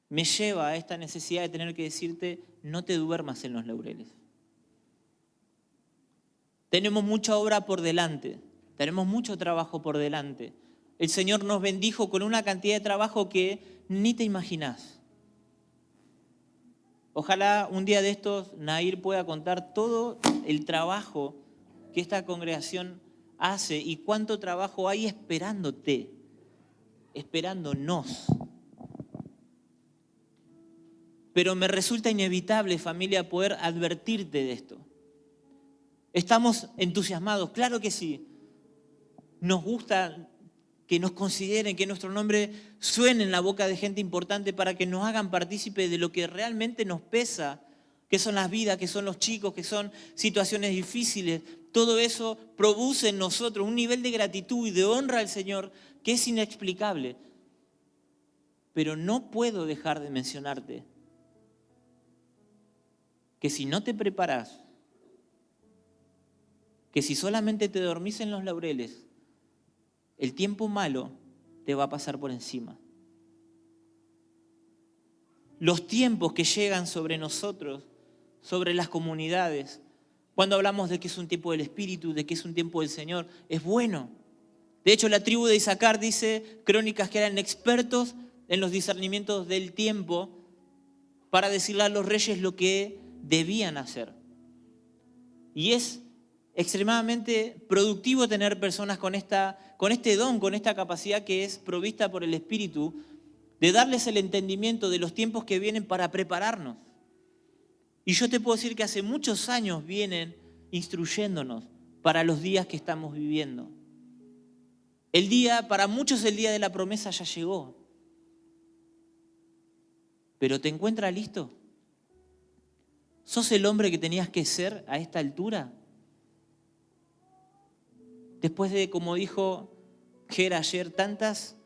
me lleva a esta necesidad de tener que decirte, no te duermas en los laureles. Tenemos mucha obra por delante, tenemos mucho trabajo por delante. El Señor nos bendijo con una cantidad de trabajo que ni te imaginás. Ojalá un día de estos Nair pueda contar todo el trabajo que esta congregación hace y cuánto trabajo hay esperándote, esperándonos. Pero me resulta inevitable, familia, poder advertirte de esto. ¿Estamos entusiasmados? Claro que sí. Nos gusta que nos consideren, que nuestro nombre suene en la boca de gente importante para que nos hagan partícipe de lo que realmente nos pesa, que son las vidas, que son los chicos, que son situaciones difíciles. Todo eso produce en nosotros un nivel de gratitud y de honra al Señor que es inexplicable. Pero no puedo dejar de mencionarte que si no te preparás, que si solamente te dormís en los laureles, el tiempo malo te va a pasar por encima. Los tiempos que llegan sobre nosotros, sobre las comunidades, cuando hablamos de que es un tiempo del Espíritu, de que es un tiempo del Señor, es bueno. De hecho, la tribu de Isaacar dice, Crónicas, que eran expertos en los discernimientos del tiempo para decirle a los reyes lo que debían hacer. Y es extremadamente productivo tener personas con este don, con esta capacidad que es provista por el Espíritu, de darles el entendimiento de los tiempos que vienen para prepararnos. Y yo te puedo decir que hace muchos años vienen instruyéndonos para los días que estamos viviendo. Para muchos el día de la promesa ya llegó. ¿Pero te encuentras listo? ¿Sos el hombre que tenías que ser a esta altura? Después de, como dijo Ger ayer, tantas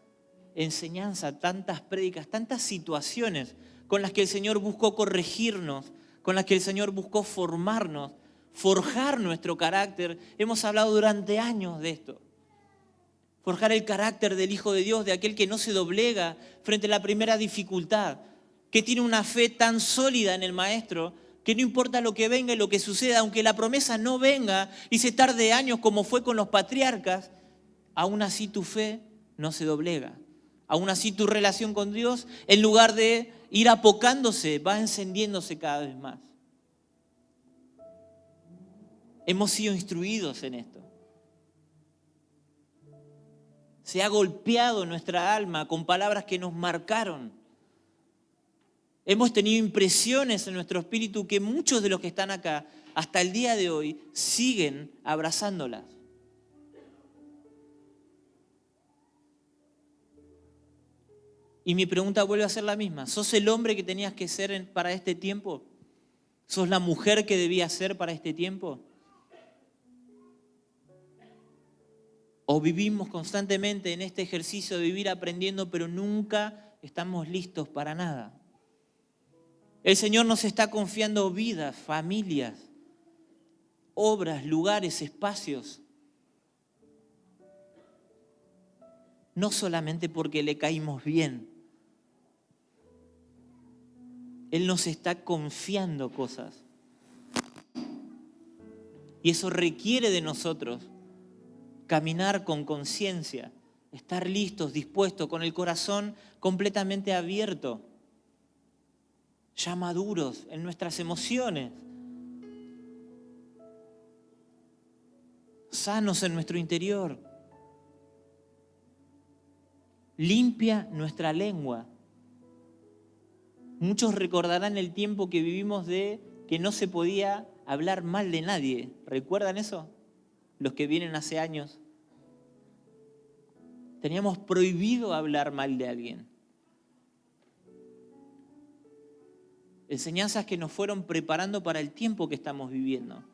enseñanzas, tantas prédicas, tantas situaciones con las que el Señor buscó corregirnos, con las que el Señor buscó formarnos, forjar nuestro carácter. Hemos hablado durante años de esto. Forjar el carácter del Hijo de Dios, de aquel que no se doblega frente a la primera dificultad, que tiene una fe tan sólida en el Maestro, que no importa lo que venga y lo que suceda, aunque la promesa no venga y se tarde años como fue con los patriarcas, aún así tu fe no se doblega. Aún así tu relación con Dios, en lugar de ir apocándose, va encendiéndose cada vez más. Hemos sido instruidos en esto. Se ha golpeado nuestra alma con palabras que nos marcaron. Hemos tenido impresiones en nuestro espíritu que muchos de los que están acá, hasta el día de hoy, siguen abrazándolas. Y mi pregunta vuelve a ser la misma. ¿Sos el hombre que tenías que ser para este tiempo? ¿Sos la mujer que debías ser para este tiempo? ¿O vivimos constantemente en este ejercicio de vivir aprendiendo, pero nunca estamos listos para nada? El Señor nos está confiando vidas, familias, obras, lugares, espacios. No solamente porque le caímos bien. Él nos está confiando cosas. Y eso requiere de nosotros caminar con conciencia, estar listos, dispuestos, con el corazón completamente abierto, ya maduros en nuestras emociones, sanos en nuestro interior. Limpia nuestra lengua. Muchos recordarán el tiempo que vivimos de que no se podía hablar mal de nadie. ¿Recuerdan eso? Los que vienen hace años. Teníamos prohibido hablar mal de alguien. Enseñanzas que nos fueron preparando para el tiempo que estamos viviendo.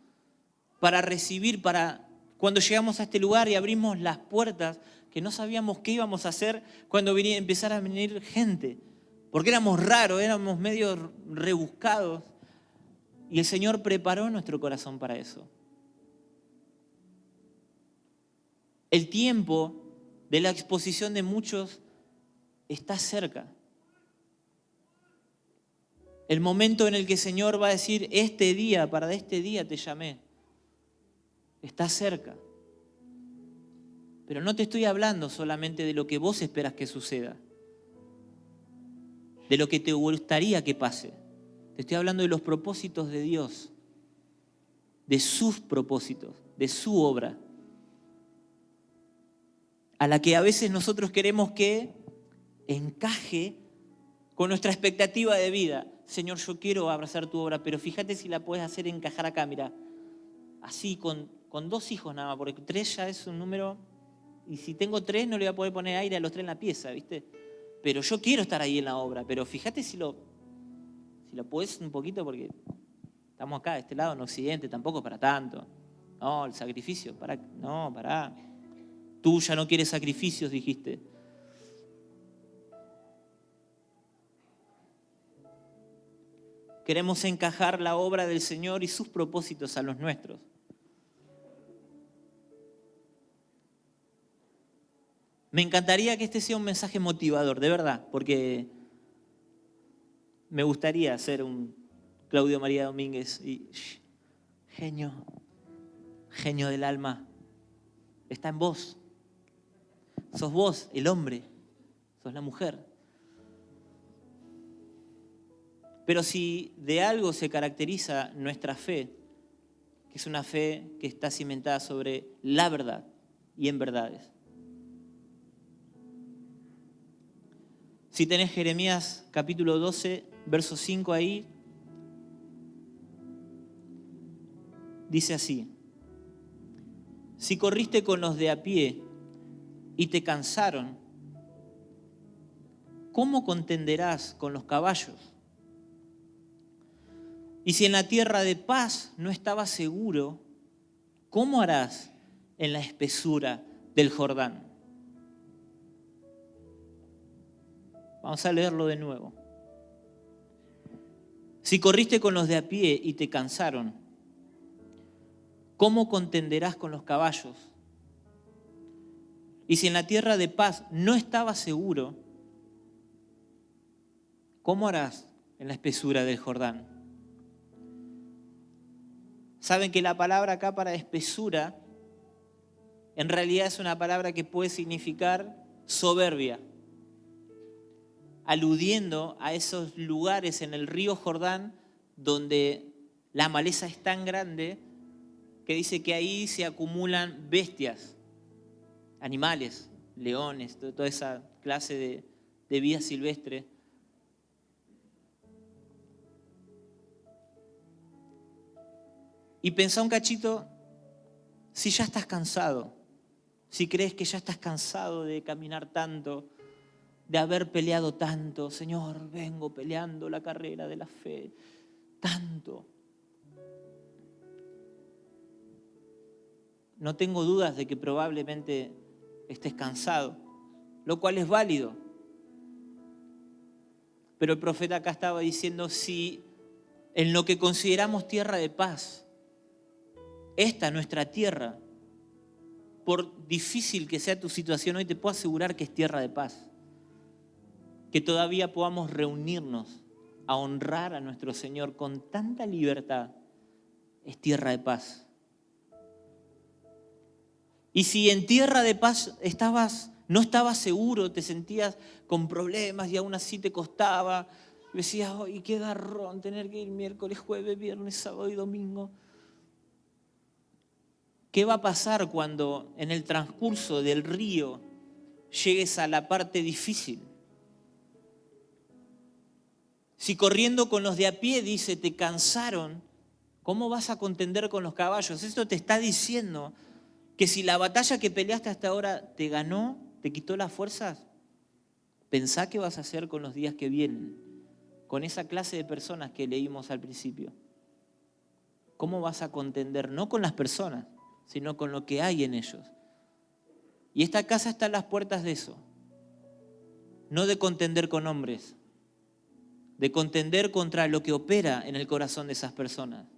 Para recibir, para cuando llegamos a este lugar y abrimos las puertas, que no sabíamos qué íbamos a hacer cuando empezara a venir gente. Porque éramos raros, éramos medio rebuscados. Y el Señor preparó nuestro corazón para eso. El tiempo de la exposición de muchos está cerca. El momento en el que el Señor va a decir, para este día te llamé, está cerca. Pero no te estoy hablando solamente de lo que vos esperas que suceda, de lo que te gustaría que pase. Te estoy hablando de los propósitos de Dios, de sus propósitos, de su obra, a la que a veces nosotros queremos que encaje con nuestra expectativa de vida. Señor, yo quiero abrazar tu obra, pero fíjate si la puedes hacer encajar acá, mira. Así, con 2 hijos nada más, porque 3 ya es un número, y si tengo 3 no le voy a poder poner aire a los 3 en la pieza, ¿viste? Pero yo quiero estar ahí en la obra, pero fíjate si lo puedes un poquito, porque estamos acá, de este lado, en Occidente, tampoco para tanto. No, el sacrificio, pará. Tú ya no quieres sacrificios, dijiste. Queremos encajar la obra del Señor y sus propósitos a los nuestros. Me encantaría que este sea un mensaje motivador, de verdad, porque me gustaría ser un Claudio María Domínguez y genio del alma, está en vos. Sos vos, el hombre, sos la mujer. Pero si de algo se caracteriza nuestra fe, que es una fe que está cimentada sobre la verdad y en verdades. Si tenés Jeremías capítulo 12, verso 5 ahí, dice así: si corriste con los de a pie y te cansaron, ¿cómo contenderás con los caballos? Y si en la tierra de paz no estabas seguro, ¿cómo harás en la espesura del Jordán? Vamos a leerlo de nuevo. Si corriste con los de a pie y te cansaron, ¿cómo contenderás con los caballos? Y si en la tierra de paz no estabas seguro, ¿cómo harás en la espesura del Jordán? Saben que la palabra acá para espesura en realidad es una palabra que puede significar soberbia, aludiendo a esos lugares en el río Jordán donde la maleza es tan grande que dice que ahí se acumulan bestias, animales, leones, toda esa clase de vida silvestre. Y pensá un cachito, si ya estás cansado, si crees que ya estás cansado de caminar tanto, de haber peleado tanto, Señor, vengo peleando la carrera de la fe, tanto. No tengo dudas de que probablemente estés cansado, lo cual es válido. Pero el profeta acá estaba diciendo, si en lo que consideramos tierra de paz, esta nuestra tierra, por difícil que sea tu situación hoy, te puedo asegurar que es tierra de paz. Que todavía podamos reunirnos a honrar a nuestro Señor con tanta libertad, es tierra de paz. Y si en tierra de paz no estabas seguro, te sentías con problemas y aún así te costaba, decías, ¡ay, qué garrón tener que ir miércoles, jueves, viernes, sábado y domingo! ¿Qué va a pasar cuando en el transcurso del río llegues a la parte difícil? Si corriendo con los de a pie, dice, te cansaron, ¿cómo vas a contender con los caballos? Esto te está diciendo que si la batalla que peleaste hasta ahora te ganó, te quitó las fuerzas, pensá qué vas a hacer con los días que vienen, con esa clase de personas que leímos al principio. ¿Cómo vas a contender? No con las personas, sino con lo que hay en ellos. Y esta casa está a las puertas de eso. No de contender con hombres, de contender contra lo que opera en el corazón de esas personas.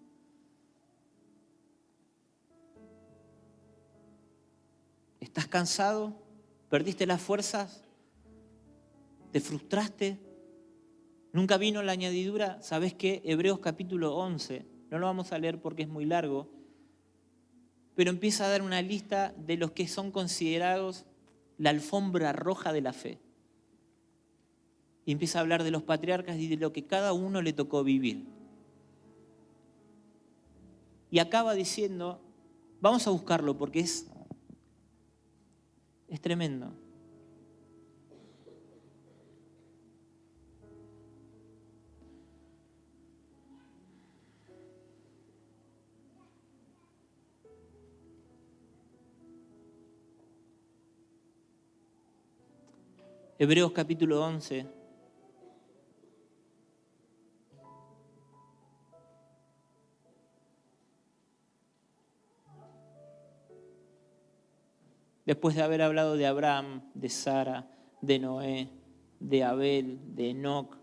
¿Estás cansado? ¿Perdiste las fuerzas? ¿Te frustraste? ¿Nunca vino la añadidura? ¿Sabés qué? Hebreos capítulo 11, no lo vamos a leer porque es muy largo, pero empieza a dar una lista de los que son considerados la alfombra roja de la fe. Y empieza a hablar de los patriarcas y de lo que cada uno le tocó vivir. Y acaba diciendo, vamos a buscarlo porque es tremendo. Hebreos capítulo 11. Después de haber hablado de Abraham, de Sara, de Noé, de Abel, de Enoc,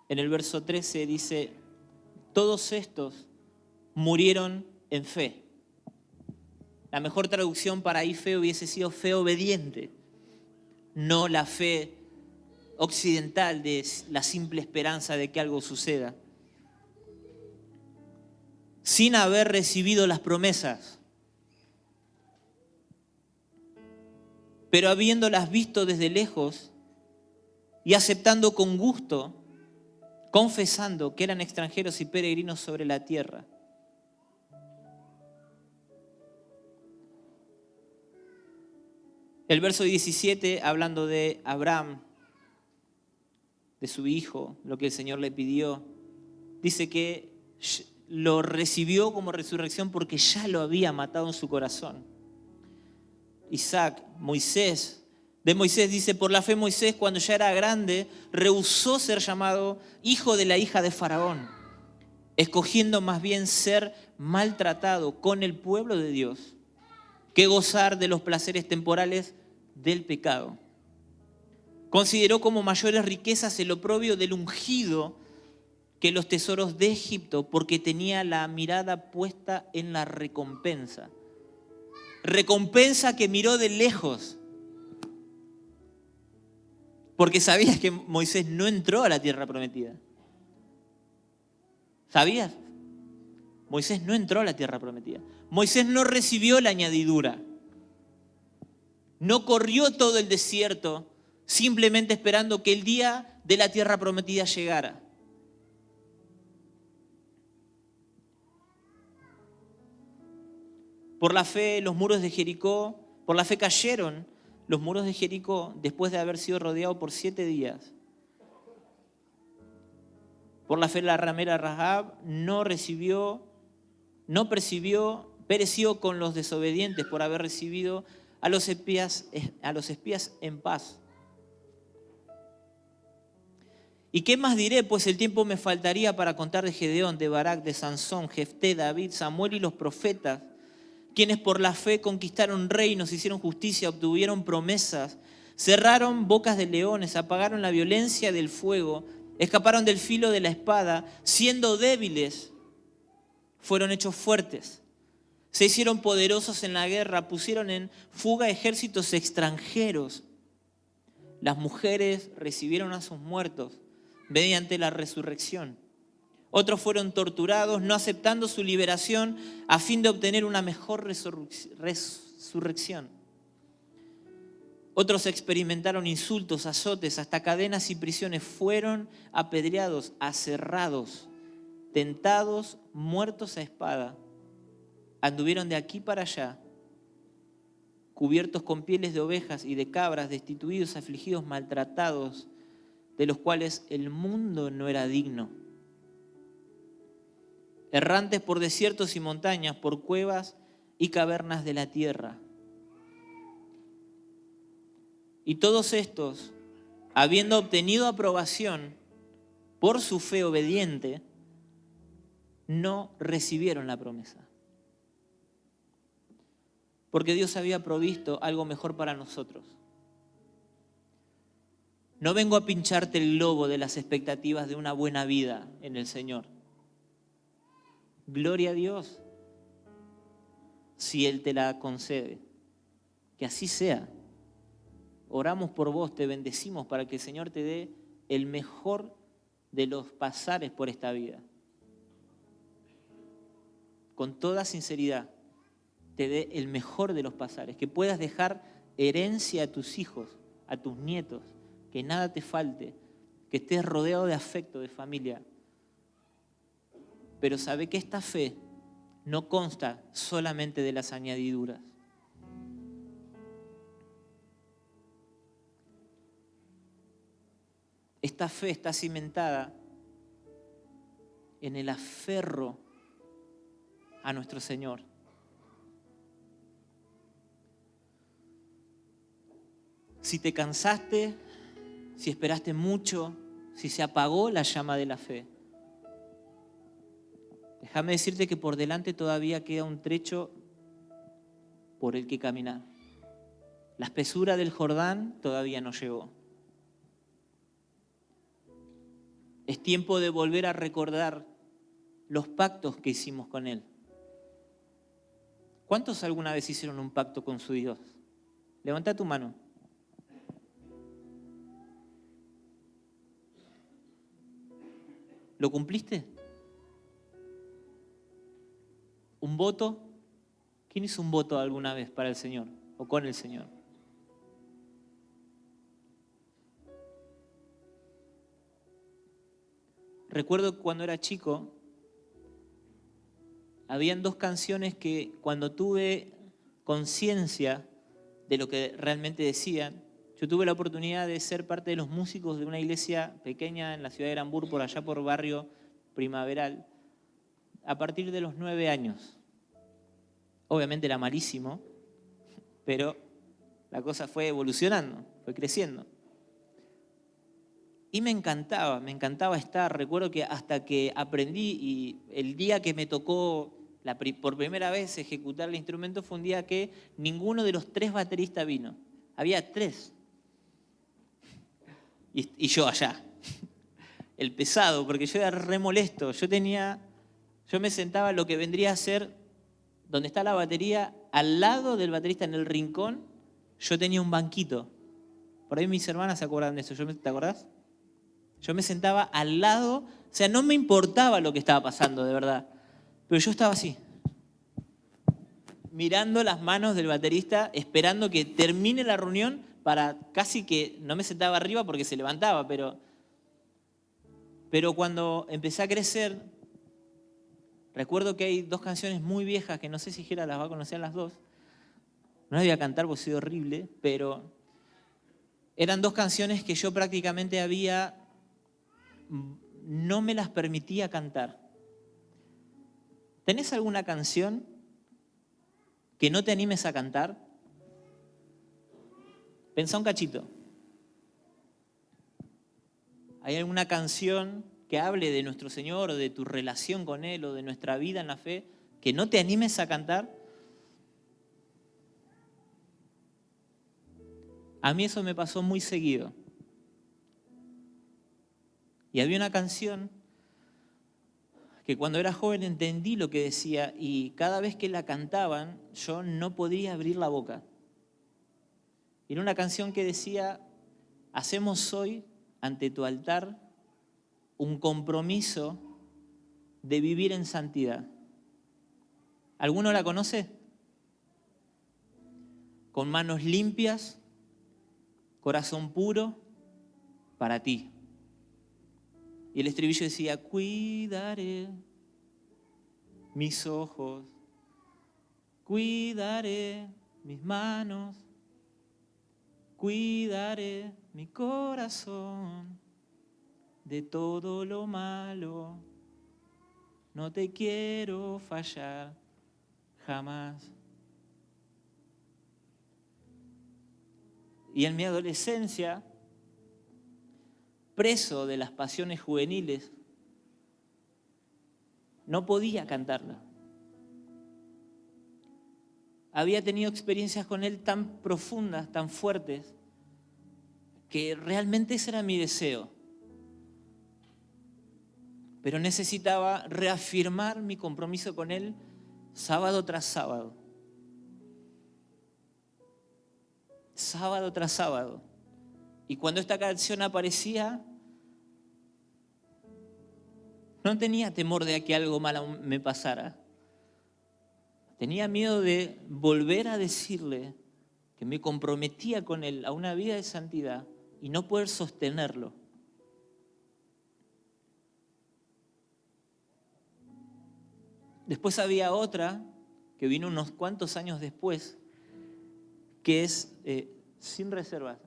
en el verso 13 dice, todos estos murieron en fe. La mejor traducción para ahí fe hubiese sido fe obediente, no la fe occidental de la simple esperanza de que algo suceda. Sin haber recibido las promesas, pero habiéndolas visto desde lejos y aceptando con gusto, confesando que eran extranjeros y peregrinos sobre la tierra. El verso 17, hablando de Abraham, de su hijo, lo que el Señor le pidió, dice que lo recibió como resurrección porque ya lo había matado en su corazón. Isaac, Moisés, de Moisés dice, por la fe Moisés cuando ya era grande rehusó ser llamado hijo de la hija de Faraón, escogiendo más bien ser maltratado con el pueblo de Dios que gozar de los placeres temporales del pecado. Consideró como mayores riquezas el oprobio del ungido que los tesoros de Egipto, porque tenía la mirada puesta en la recompensa. Recompensa que miró de lejos. Porque sabías que Moisés no entró a la tierra prometida. ¿Sabías? Moisés no entró a la tierra prometida. Moisés no recibió la añadidura. No corrió todo el desierto simplemente esperando que el día de la tierra prometida llegara. Por la fe, los muros de Jericó, por la fe cayeron los muros de Jericó después de haber sido rodeado por 7 días. Por la fe, la ramera Rahab pereció con los desobedientes por haber recibido a los espías en paz. ¿Y qué más diré? Pues el tiempo me faltaría para contar de Gedeón, de Barak, de Sansón, Jefté, David, Samuel y los profetas, quienes por la fe conquistaron reinos, hicieron justicia, obtuvieron promesas, cerraron bocas de leones, apagaron la violencia del fuego, escaparon del filo de la espada, siendo débiles, fueron hechos fuertes. Se hicieron poderosos en la guerra, pusieron en fuga ejércitos extranjeros. Las mujeres recibieron a sus muertos mediante la resurrección. Otros fueron torturados, no aceptando su liberación a fin de obtener una mejor resurrección. Otros experimentaron insultos, azotes, hasta cadenas y prisiones. Fueron apedreados, aserrados, tentados, muertos a espada. Anduvieron de aquí para allá, cubiertos con pieles de ovejas y de cabras, destituidos, afligidos, maltratados, de los cuales el mundo no era digno. Errantes por desiertos y montañas, por cuevas y cavernas de la tierra. Y todos estos, habiendo obtenido aprobación por su fe obediente, no recibieron la promesa. Porque Dios había provisto algo mejor para nosotros. No vengo a pincharte el globo de las expectativas de una buena vida en el Señor. Gloria a Dios si Él te la concede. Que así sea. Oramos por vos, te bendecimos para que el Señor te dé el mejor de los pasares por esta vida. Con toda sinceridad, te dé el mejor de los pasares. Que puedas dejar herencia a tus hijos, a tus nietos. Que nada te falte. Que estés rodeado de afecto, de familia. Pero sabe que esta fe no consta solamente de las añadiduras. Esta fe está cimentada en el aferro a nuestro Señor. Si te cansaste, si esperaste mucho, si se apagó la llama de la fe, déjame decirte que por delante todavía queda un trecho por el que caminar. La espesura del Jordán todavía no llegó. Es tiempo de volver a recordar los pactos que hicimos con Él. ¿Cuántos alguna vez hicieron un pacto con su Dios? Levanta tu mano. ¿Lo cumpliste? ¿Un voto? ¿Quién hizo un voto alguna vez para el Señor o con el Señor? Recuerdo cuando era chico, habían dos canciones que cuando tuve conciencia de lo que realmente decían, yo tuve la oportunidad de ser parte de los músicos de una iglesia pequeña en la ciudad de Grambur, por allá por barrio Primaveral, a partir de los 9 años. Obviamente era malísimo, pero la cosa fue evolucionando, fue creciendo. Y me encantaba estar. Recuerdo que hasta que aprendí y el día que me tocó por primera vez ejecutar el instrumento fue un día que ninguno de los 3 bateristas vino. Había 3. Y yo allá, el pesado, porque yo era re molesto. Yo me sentaba en lo que vendría a ser donde está la batería, al lado del baterista en el rincón, yo tenía un banquito. Por ahí mis hermanas se acuerdan de eso, ¿te acordás? Yo me sentaba al lado, o sea, no me importaba lo que estaba pasando, de verdad. Pero yo estaba así, mirando las manos del baterista, esperando que termine la reunión para casi que no me sentaba arriba porque se levantaba, pero cuando empecé a crecer, recuerdo que hay 2 canciones muy viejas que no sé si Jera las va a conocer las 2. No las voy a cantar porque soy horrible, pero eran 2 canciones que yo prácticamente no me las permitía cantar. ¿Tenés alguna canción que no te animes a cantar? Pensá un cachito. ¿Hay alguna canción que hable de nuestro Señor o de tu relación con Él o de nuestra vida en la fe que no te animes a cantar? A mí eso me pasó muy seguido. Y había una canción que cuando era joven entendí lo que decía y cada vez que la cantaban yo no podía abrir la boca. Era una canción que decía: hacemos hoy ante tu altar un compromiso de vivir en santidad. ¿Alguno la conoce? Con manos limpias, corazón puro, para ti. Y el estribillo decía: cuidaré mis ojos, cuidaré mis manos, cuidaré mi corazón. de todo lo malo. No te quiero fallar jamás. Y en mi adolescencia, preso de las pasiones juveniles, no podía cantarla. Había tenido experiencias con Él tan profundas, tan fuertes, que realmente ese era mi deseo. Pero necesitaba reafirmar mi compromiso con Él sábado tras sábado. Sábado tras sábado. Y cuando esta canción aparecía, no tenía temor de que algo malo me pasara. Tenía miedo de volver a decirle que me comprometía con Él a una vida de santidad y no poder sostenerlo. Después había otra que vino unos cuantos años después, que es Sin Reservas,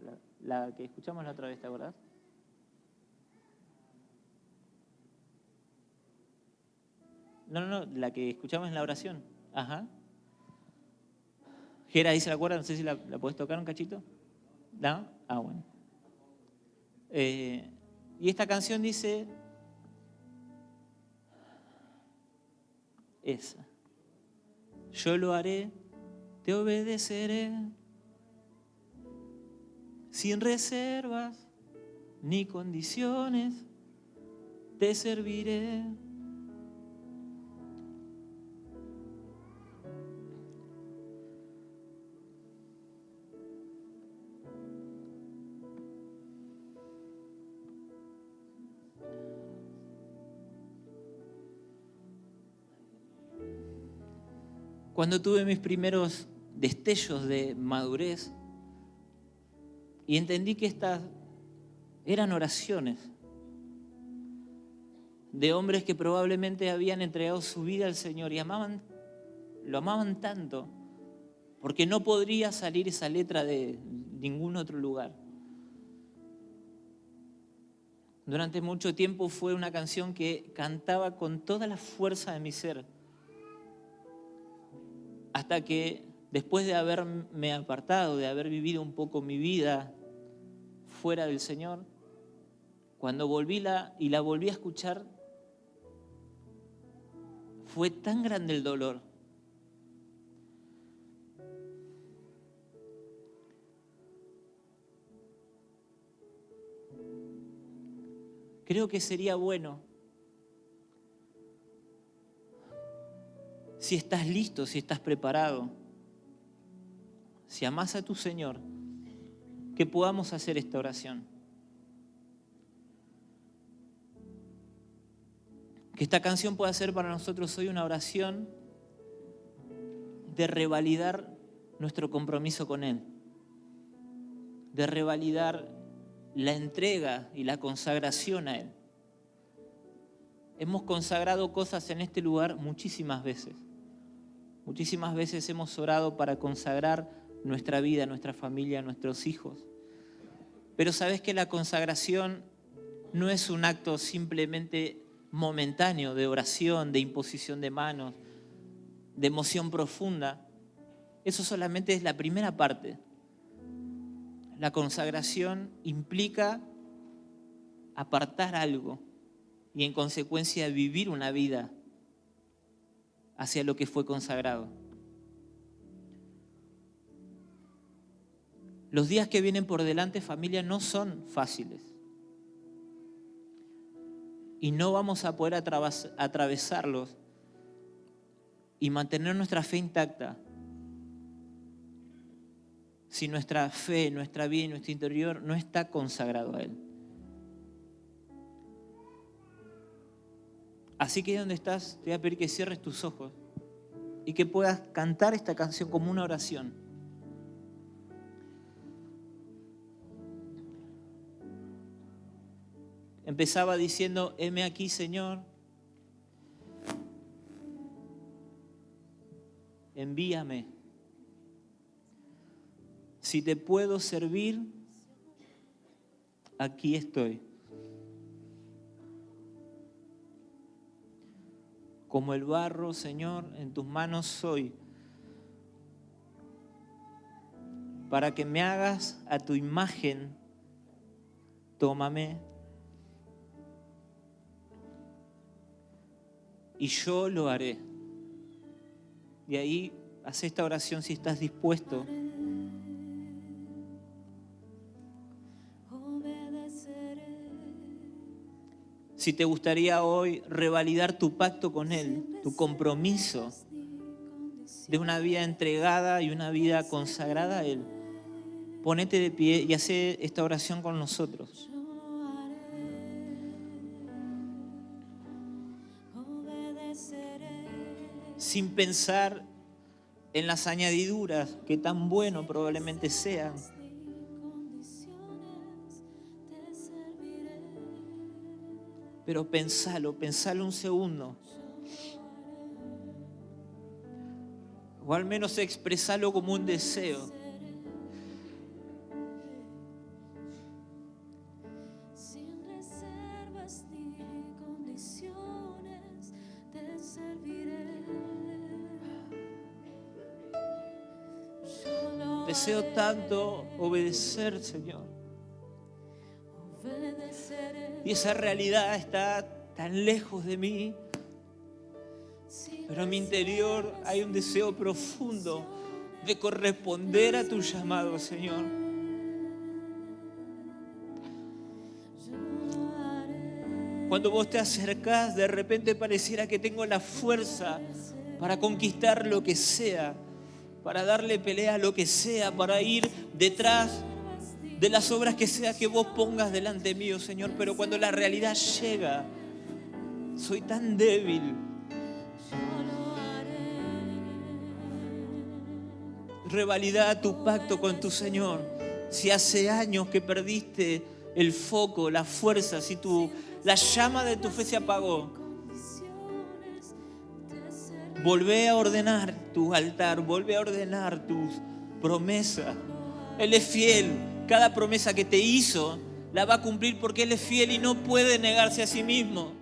la que escuchamos la otra vez, ¿te acordás? No, la que escuchamos en la oración. Ajá. Gera, ahí se la acuerda, no sé si la podés tocar un cachito. ¿No? Ah, bueno. Y esta canción dice esa. Yo lo haré, te obedeceré, sin reservas ni condiciones, te serviré. Cuando tuve mis primeros destellos de madurez y entendí que estas eran oraciones de hombres que probablemente habían entregado su vida al Señor y lo amaban tanto, porque no podría salir esa letra de ningún otro lugar. Durante mucho tiempo fue una canción que cantaba con toda la fuerza de mi ser, hasta que después de haberme apartado, de haber vivido un poco mi vida fuera del Señor, cuando volví la volví a escuchar, fue tan grande el dolor. Creo que sería bueno, si estás listo, si estás preparado, si amás a tu Señor, que podamos hacer esta oración. Que esta canción pueda ser para nosotros hoy una oración de revalidar nuestro compromiso con Él, de revalidar la entrega y la consagración a Él. Hemos consagrado cosas en este lugar muchísimas veces. Muchísimas veces hemos orado para consagrar nuestra vida, nuestra familia, nuestros hijos. Pero sabes que la consagración no es un acto simplemente momentáneo de oración, de imposición de manos, de emoción profunda. Eso solamente es la primera parte. La consagración implica apartar algo y en consecuencia vivir una vida hacia lo que fue consagrado. Los días que vienen por delante, familia, no son fáciles. Y no vamos a poder atravesarlos y mantener nuestra fe intacta si nuestra fe, nuestra vida y nuestro interior no está consagrado a Él. Así que donde estás, te voy a pedir que cierres tus ojos y que puedas cantar esta canción como una oración. Empezaba diciendo, heme aquí, Señor, envíame. Si te puedo servir, aquí estoy. Como el barro, Señor, en tus manos soy, para que me hagas a tu imagen. Tómame y yo lo haré. Y ahí haz esta oración si estás dispuesto. Si te gustaría hoy revalidar tu pacto con Él, tu compromiso de una vida entregada y una vida consagrada a Él, ponete de pie y hace esta oración con nosotros. Sin pensar en las añadiduras que tan bueno probablemente sean. Pero pensalo un segundo. O al menos expresalo como un deseo. Deseo tanto obedecer, Señor. Y esa realidad está tan lejos de mí. Pero en mi interior hay un deseo profundo de corresponder a tu llamado, Señor. Cuando vos te acercás, de repente pareciera que tengo la fuerza para conquistar lo que sea, para darle pelea a lo que sea, para ir detrás de las obras que sea que vos pongas delante mío, Señor. Pero cuando la realidad llega, soy tan débil. Revalida tu pacto con tu Señor. Si hace años que perdiste el foco, la fuerza, si la llama de tu fe se apagó, volvé a ordenar tu altar, volvé a ordenar tus promesas. Él es fiel. Cada promesa que te hizo la va a cumplir porque Él es fiel y no puede negarse a sí mismo.